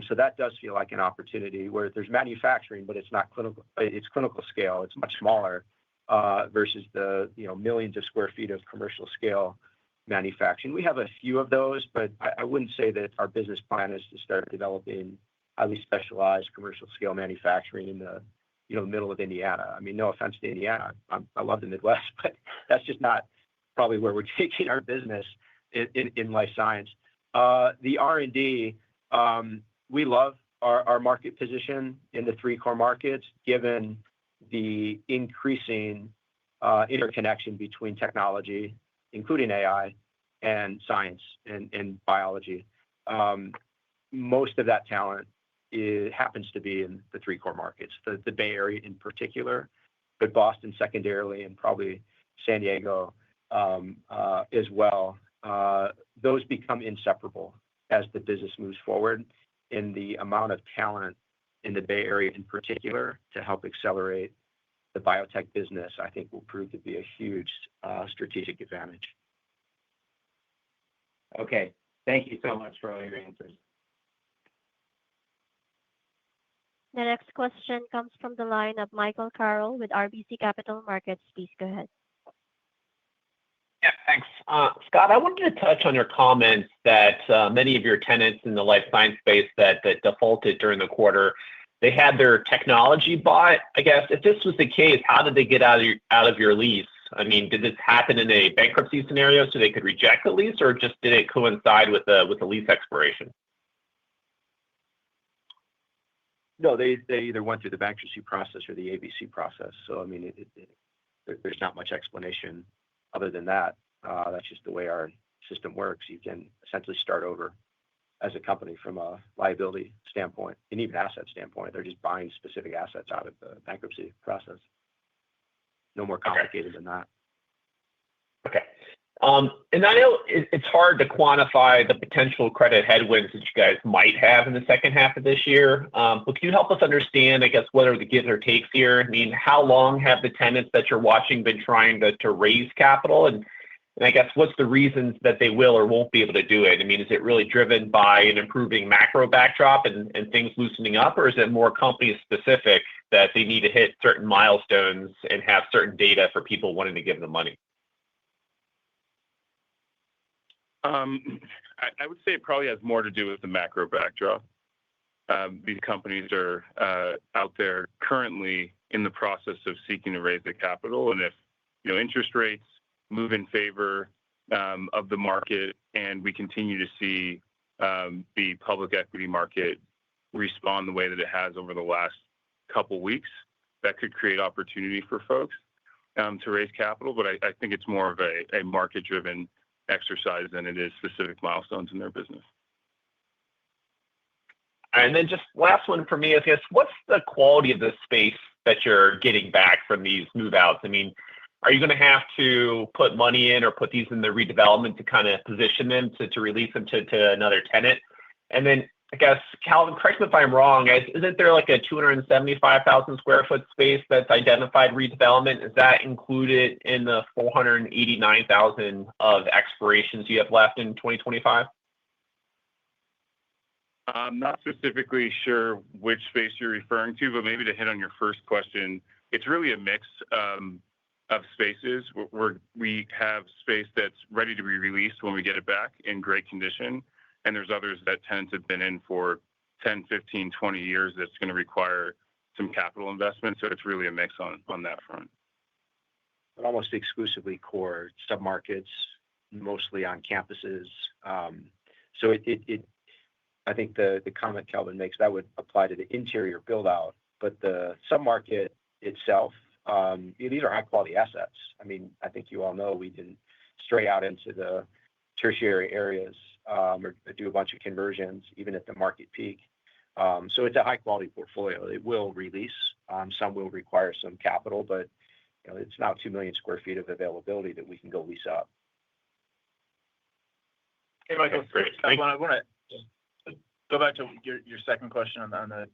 So that does feel like an opportunity where there's manufacturing, but it's not clinical. It's clinical scale. It's much smaller versus the millions of square feet of commercial scale manufacturing. We have a few of those, but I wouldn't say that our business plan is to start developing highly specialized commercial scale manufacturing in the middle of Indiana. I mean, no offense to Indiana. I love the Midwest, but that's just not probably where we're taking our business in life science. The R&D, we love our market position in the 3 core markets, given the increasing interconnection between technology, including AI, and science and biology. Most of that talent happens to be in the 3 core markets, the Bay Area in particular, but Boston secondarily, and probably San Diego as well. Those become inseparable as the business moves forward, in the amount of talent in the Bay Area in particular to help accelerate the biotech business, I think will prove to be a huge strategic advantage. Okay. Thank you so much for all your answers. The next question comes from the line of Michael Carroll with RBC Capital Markets. Please go ahead. Yeah, thanks. Scott, I wanted to touch on your comments that many of your tenants in the life science space that defaulted during the quarter, they had their technology bought. I guess if this was the case, how did they get out of your lease? I mean, did this happen in a bankruptcy scenario so they could reject the lease, or just did it coincide with the lease expiration? No, they either went through the bankruptcy process or the ABC process. So, I mean, there's not much explanation other than that. That's just the way our system works. You can essentially start over as a company from a liability standpoint and even asset standpoint. They're just buying specific assets out of the bankruptcy process. No more complicated than that. Okay. And I know it's hard to quantify the potential credit headwinds that you guys might have in the second half of this year. But can you help us understand, I guess, what are the gives or takes here? I mean, how long have the tenants that you're watching been trying to raise capital? And I guess, what's the reasons that they will or won't be able to do it? I mean, is it really driven by an improving macro backdrop and things loosening up, or is it more company specific that they need to hit certain milestones and have certain data for people wanting to give them money? I would say it probably has more to do with the macro backdrop. These companies are out there currently in the process of seeking to raise the capital, and if interest rates move in favor of the market, and we continue to see the public equity market respond the way that it has over the last couple weeks, that could create opportunity for folks to raise capital. But I think it's more of a market-driven exercise than it is specific milestones in their business. And then just last one for me is, what's the quality of the space that you're getting back from these move-outs? I mean, are you going to have to put money in or put these in the redevelopment to kind of position them to release them to another tenant? And then, I guess, Calvin, correct me if I'm wrong, isn't there like a 275,000 square foot space that's identified redevelopment? Is that included in the 489,000 of expirations you have left in 2025? I'm not specifically sure which space you're referring to, but maybe to hit on your first question, it's really a mix of spaces where we have space that's ready to be released when we get it back in great condition. And there's others that tenants have been in for 10, 15, 20 years that's going to require some capital investment. So it's really a mix on that front. Almost exclusively core submarkets, mostly on campuses. So I think the comment Kelvin makes, that would apply to the interior build out, but the submarket itself, these are high quality assets. I mean, I think you all know we didn't stray out into the tertiary areas or do a bunch of conversions, even at the market peak. So it's a high quality portfolio. It will release. Some will require some capital, but it's now 2 million square feet of availability that we can go lease up. Hey, Michael, great. I want to go back to your second question on the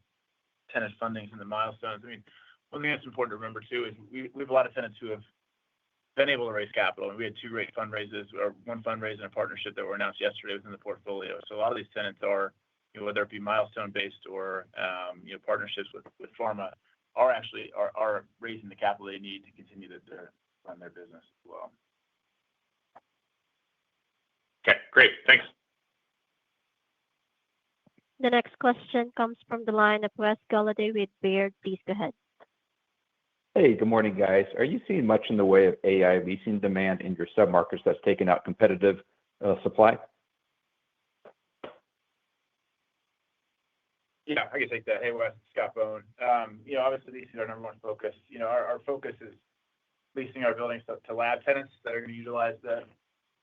tenant fundings and the milestones. I mean, one thing that's important to remember too is we have a lot of tenants who have been able to raise capital, and we had two great fundraisers, or one fundraiser and a partnership that were announced yesterday within the portfolio. So a lot of these tenants are, whether it be milestone based or partnerships with pharma, are raising the capital they need to continue to run their business as well. Okay, great. Thanks. The next question comes from the line of Wes Golladay with Baird. Please go ahead. Hey, good morning, guys. Are you seeing much in the way of AI leasing demand in your submarkets that's taken out competitive supply? Yeah, I can take that. Hey, Wes, Scott Bohn. Obviously, leasing is our number one focus. Our focus is leasing our buildings to lab tenants that are going to utilize the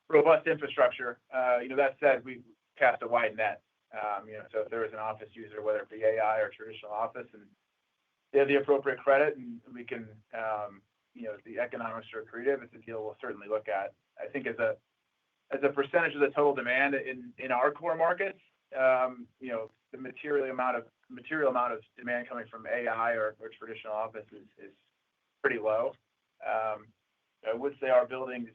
robust infrastructure. That said, we cast a wide net. So if there is an office user, whether it be AI or traditional office, and they have the appropriate credit, and we can, the economics are accretive, it's a deal we'll certainly look at. I think as a percentage of the total demand in our core markets, the material amount of demand coming from AI or traditional office is pretty low. I would say our buildings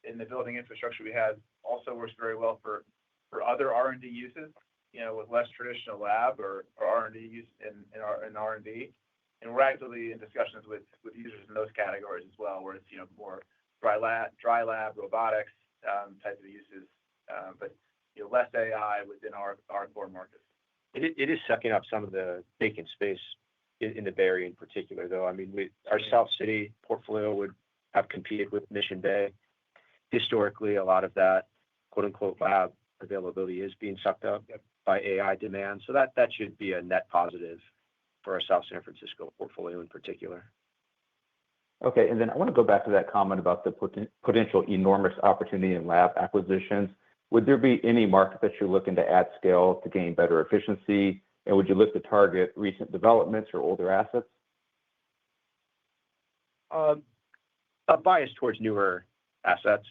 in the building infrastructure we have also works very well for other R&D uses, with less traditional lab or R&D use in R&D. And we're actively in discussions with users in those categories as well, where it's more dry lab, robotics type of uses, but less AI within our core markets. It is sucking up some of the vacant space in the Bay Area in particular, though. I mean, our South City portfolio would have competed with Mission Bay. Historically, a lot of that quote unquote lab availability is being sucked up by AI demand. So that should be a net positive for our South San Francisco portfolio in particular. Okay, and then I want to go back to that comment about the potential enormous opportunity in lab acquisitions. Would there be any market that you're looking to add scale to gain better efficiency? And would you look to target recent developments or older assets? A bias towards newer assets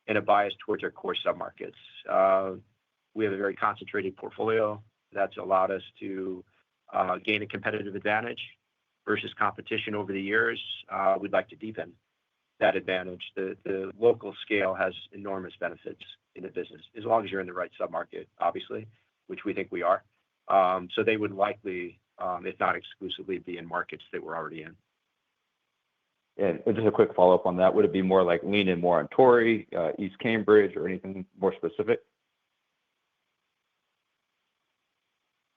and a bias towards our core submarkets. We have a very concentrated portfolio that's allowed us to gain a competitive advantage versus competition over the years. We'd like to deepen that advantage. The local scale has enormous benefits in the business, as long as you're in the right submarket, obviously, which we think we are. So they would likely, if not exclusively, be in markets that we're already in. And just a quick follow-up on that. Would it be more like lean in more on Torrey, East Cambridge, or anything more specific?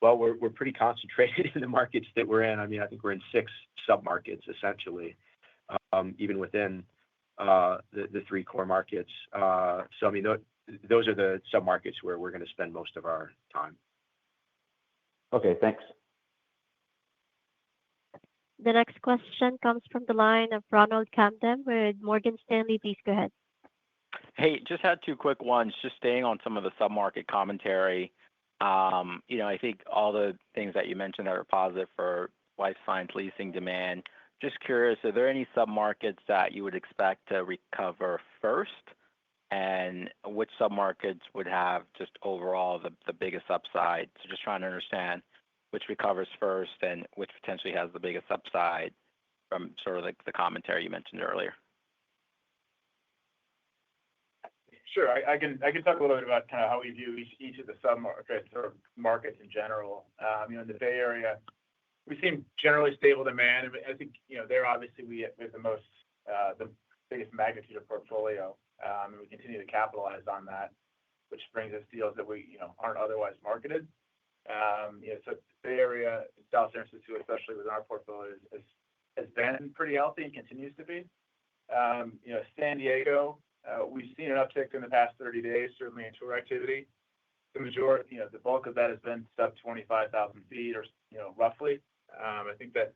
Well, we're pretty concentrated in the markets that we're in. I mean, I think we're in 6 submarkets, essentially, even within the 3 core markets. So, I mean, those are the submarkets where we're going to spend most of our time. Okay, thanks. The next question comes from the line of Ronald Kamdem with Morgan Stanley. Please go ahead. Hey, just had 2 quick ones, just staying on some of the submarket commentary. I think all the things that you mentioned that are positive for life science leasing demand. Just curious, are there any submarkets that you would expect to recover first? And which submarkets would have just overall the biggest upside? So just trying to understand which recovers first and which potentially has the biggest upside from sort of like the commentary you mentioned earlier. Sure. I can talk a little bit about kind of how we view each of the submarkets or markets in general. In the Bay Area, we've seen generally stable demand. I think there obviously we have the biggest magnitude of portfolio, and we continue to capitalize on that, which brings us deals that we aren't otherwise marketed. So the Bay Area, South San Francisco, especially with our portfolio, has been pretty healthy and continues to be. San Diego, we've seen an uptick in the past 30 days, certainly in tour activity. The majority, the bulk of that has been sub 25,000 feet or roughly. I think that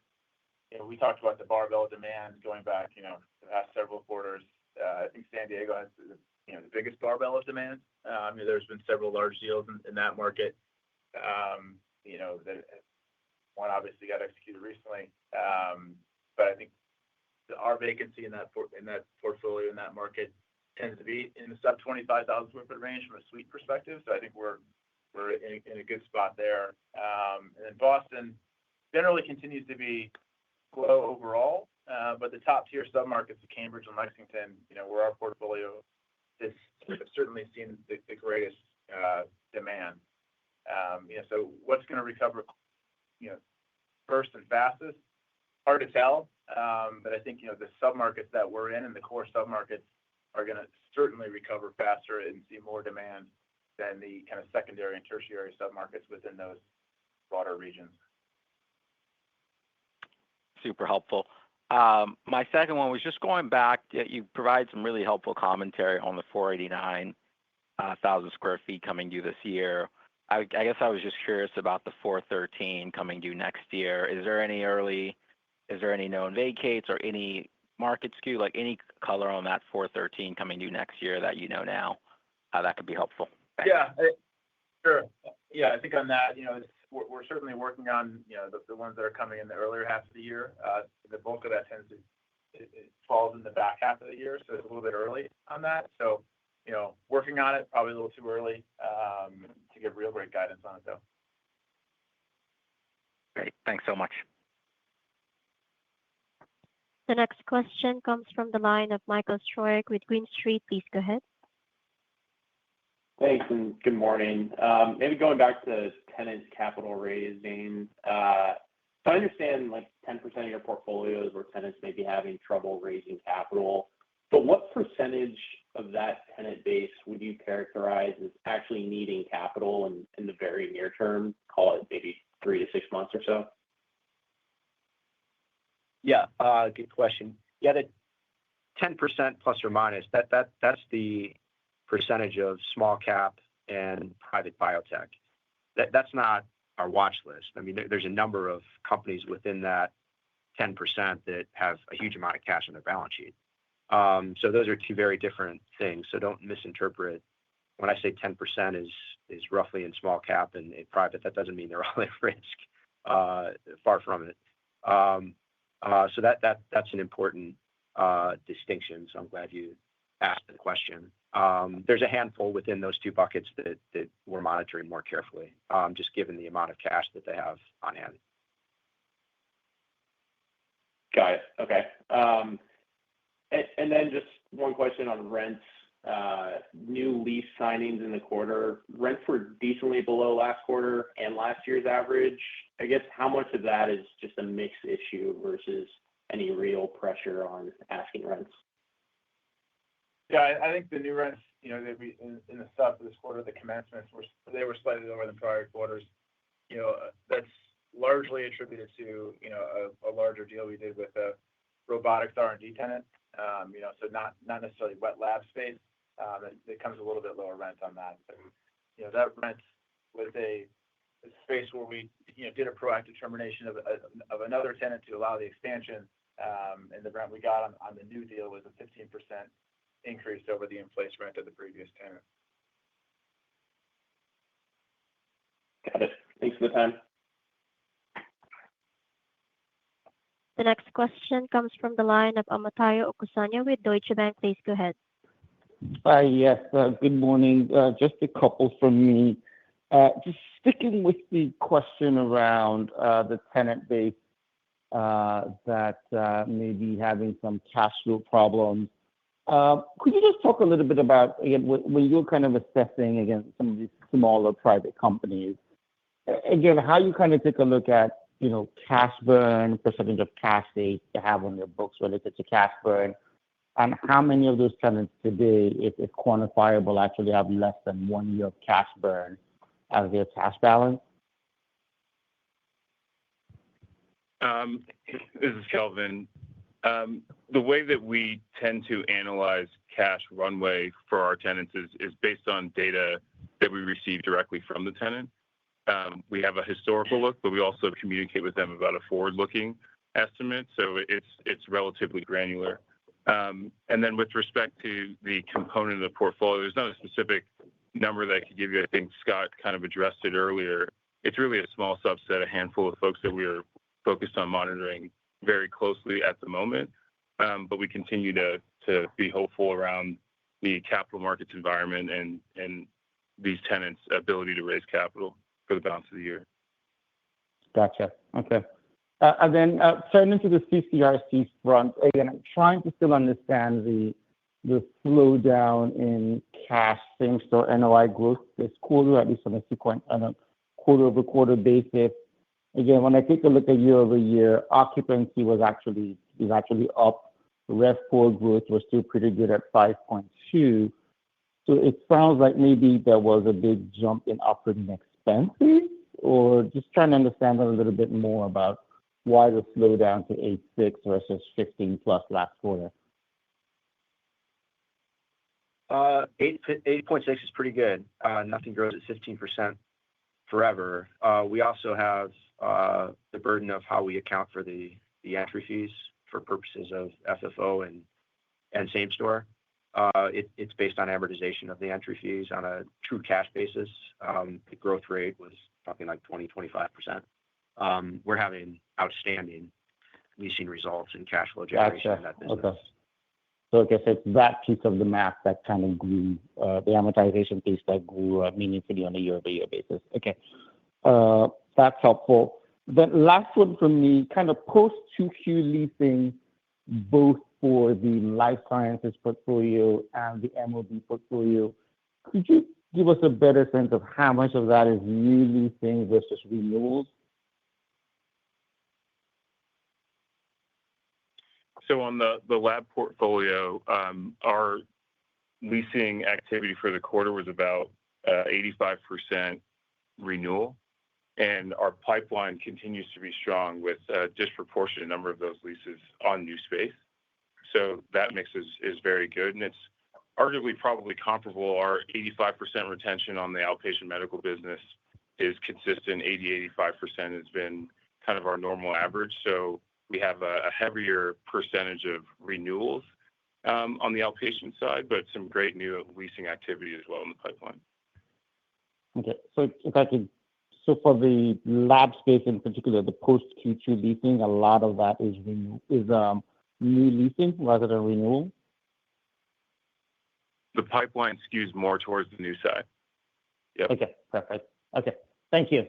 we talked about the barbell demand going back the past several quarters. I think San Diego has the biggest barbell of demand. There's been several large deals in that market. That one obviously got executed recently, but I think our vacancy in that portfolio in that market tends to be in the sub 25,000 square foot range from a suite perspective. So I think we're in a good spot there. And then Boston generally continues to be slow overall, but the top tier submarkets of Cambridge and Lexington, where our portfolio has certainly seen the greatest demand. So what's going to recover, first and fastest? Hard to tell, but I think the submarkets that we're in and the core submarkets are going to certainly recover faster and see more demand than the kind of secondary and tertiary submarkets within those broader regions. Super helpful. My second one was just going back. You provide some really helpful commentary on the 489,000 square feet coming due this year. I guess I was just curious about the 413 coming due next year. Is there any known vacates or any market skew, like any color on that 413 coming due next year that now? That could be helpful. Thanks. Yeah, sure. Yeah, I think on that, we're certainly working on the ones that are coming in the earlier half of the year. The bulk of that it falls in the back half of the year, so it's a little bit early on that. So working on it, probably a little too early to give real great guidance on it, though. Great. Thanks so much. The next question comes from the line of Michael Stroyeck with Green Street. Please go ahead. Thanks, and good morning. Maybe going back to tenant capital raising. So I understand like 10% of your portfolios where tenants may be having trouble raising capital, but what percentage of that tenant base would you characterize as actually needing capital in the very near term, call it maybe 3 to 6 months or so? Yeah, good question. Yeah, the 10% plus or minus, that's the percentage of small cap and private biotech. That's not our watch list. I mean, there's a number of companies within that 10% that have a huge amount of cash on their balance sheet. So those are two very different things. So don't misinterpret. When I say 10% is roughly in small cap and in private, that doesn't mean they're all at risk. Far from it. So that's an important distinction. So I'm glad you asked the question. There's a handful within those two buckets that we're monitoring more carefully, just given the amount of cash that they have on hand. Got it. Okay. And then just one question on rents. New lease signings in the quarter. Rents were decently below last quarter and last year's average. I guess how much of that is just a mixed issue versus any real pressure on asking rents? Yeah, I think the new rents, that we in the stuff for this quarter, the commencements were slightly lower than prior quarters. That's largely attributed to a larger deal we did with a robotics R&D tenant. So not necessarily wet lab space. It comes a little bit lower rent on that. But, that rent was a space where we did a proactive termination of another tenant to allow the expansion, and the rent we got on the new deal was a 15% increase over the in-place rent of the previous tenant. Got it. Thanks for the time. The next question comes from the line of Omotayo Okusanya with Deutsche Bank. Please go ahead. Yes, good morning. Just a couple from me. Just sticking with the question around the tenant base that may be having some cash flow problems. Could you just talk a little bit about, again, when you're kind of assessing, again, some of these smaller private companies, again, how you kind of take a look at, cash burn, percentage of cash they have on their books related to cash burn, and how many of those tenants today, if quantifiable, actually have less than 1 year of cash burn as their cash balance? This is Kelvin. The way that we tend to analyze cash runway for our tenants is based on data that we receive directly from the tenant. We have a historical look, but we also communicate with them about a forward-looking estimate, so it's relatively granular. And then with respect to the component of the portfolio, there's not a specific number that I could give you. I think Scott kind of addressed it earlier. It's really a small subset, a handful of folks that we are focused on monitoring very closely at the moment, but we continue to be hopeful around the capital markets environment and these tenants' ability to raise capital for the balance of the year. Gotcha. Okay. And then turning to the CCRC front, again, I'm trying to still understand the slowdown in cash same-store NOI growth this quarter, at least on a quarter-over-quarter basis. Again, when I take a look at year-over-year, occupancy is actually up. RevPOR growth was still pretty good at 5.2. So it sounds like maybe there was a big jump in operating expenses, or just trying to understand a little bit more about why the slowdown to 8.6 versus 15 plus last quarter. 8.6 is pretty good. Nothing grows at 15% forever. We also have the burden of how we account for the entry fees for purposes of FFO and same store. It's based on amortization of the entry fees on a true cash basis. The growth rate was something like 20-25%. We're having outstanding leasing results and cash flow generation in that business. Okay. So I guess it's that piece of the math that kind of grew, the amortization piece that grew meaningfully on a year-over-year basis. Okay. That's helpful. The last one for me, kind of post-2Q leasing, both for the life sciences portfolio and the MOB portfolio. Could you give us a better sense of how much of that is new leasing versus renewals? So on the lab portfolio, our leasing activity for the quarter was about 85% renewal, and our pipeline continues to be strong with a disproportionate number of those leases on new space. So that mix is very good, and it's arguably probably comparable. Our 85% retention on the outpatient medical business is consistent. 80-85% has been kind of our normal average. So we have a heavier percentage of renewals on the outpatient side, but some great new leasing activity as well in the pipeline. Okay. So if I could, so for the lab space in particular, the post-Q2 leasing, a lot of that is new leasing rather than renewal? The pipeline skews more towards the new side. Yep. Okay. Perfect. Okay. Thank you.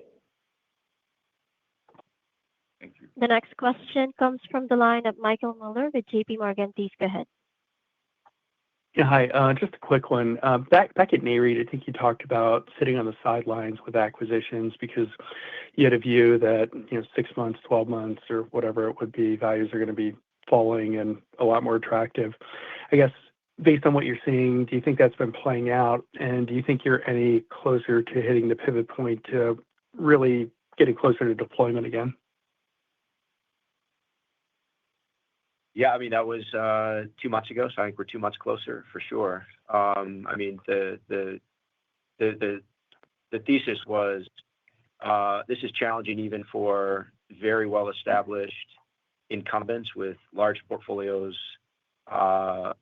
Thank you. The next question comes from the line of Michael Mueller with JP Morgan. Please go ahead. Yeah, hi. Just a quick one. Back at NAREIT, I think you talked about sitting on the sidelines with acquisitions because you had a view that 6 months, 12 months, or whatever it would be, values are going to be falling and a lot more attractive. I guess based on what you're seeing, do you think that's been playing out, and do you think you're any closer to hitting the pivot point to really getting closer to deployment again? Yeah, I mean, that was 2 months ago, so I think we're 2 months closer for sure. I mean, the thesis was this is challenging even for very well-established incumbents with large portfolios, strong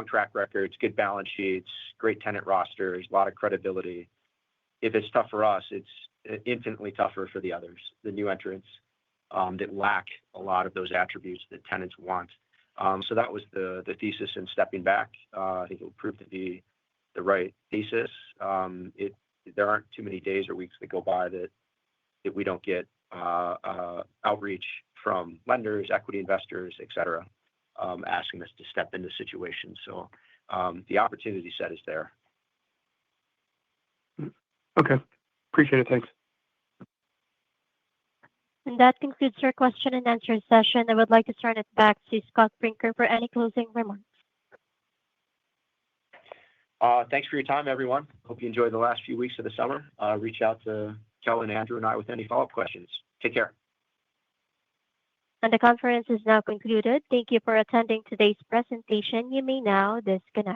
track records, good balance sheets, great tenant rosters, a lot of credibility. If it's tough for us, it's infinitely tougher for the others, the new entrants that lack a lot of those attributes that tenants want. So that was the thesis in stepping back. I think it will prove to be the right thesis. There aren't too many days or weeks that go by that we don't get outreach from lenders, equity investors, et cetera. asking us to step into situations. So the opportunity set is there. Okay. Appreciate it. Thanks. And that concludes our question and answer session. I would like to turn it back to Scott Brinker for any closing remarks. Thanks for your time, everyone. Hope you enjoyed the last few weeks of the summer. Reach out to Kelvin, Andrew, and I with any follow-up questions. Take care. And the conference is now concluded. Thank you for attending today's presentation. You may now disconnect.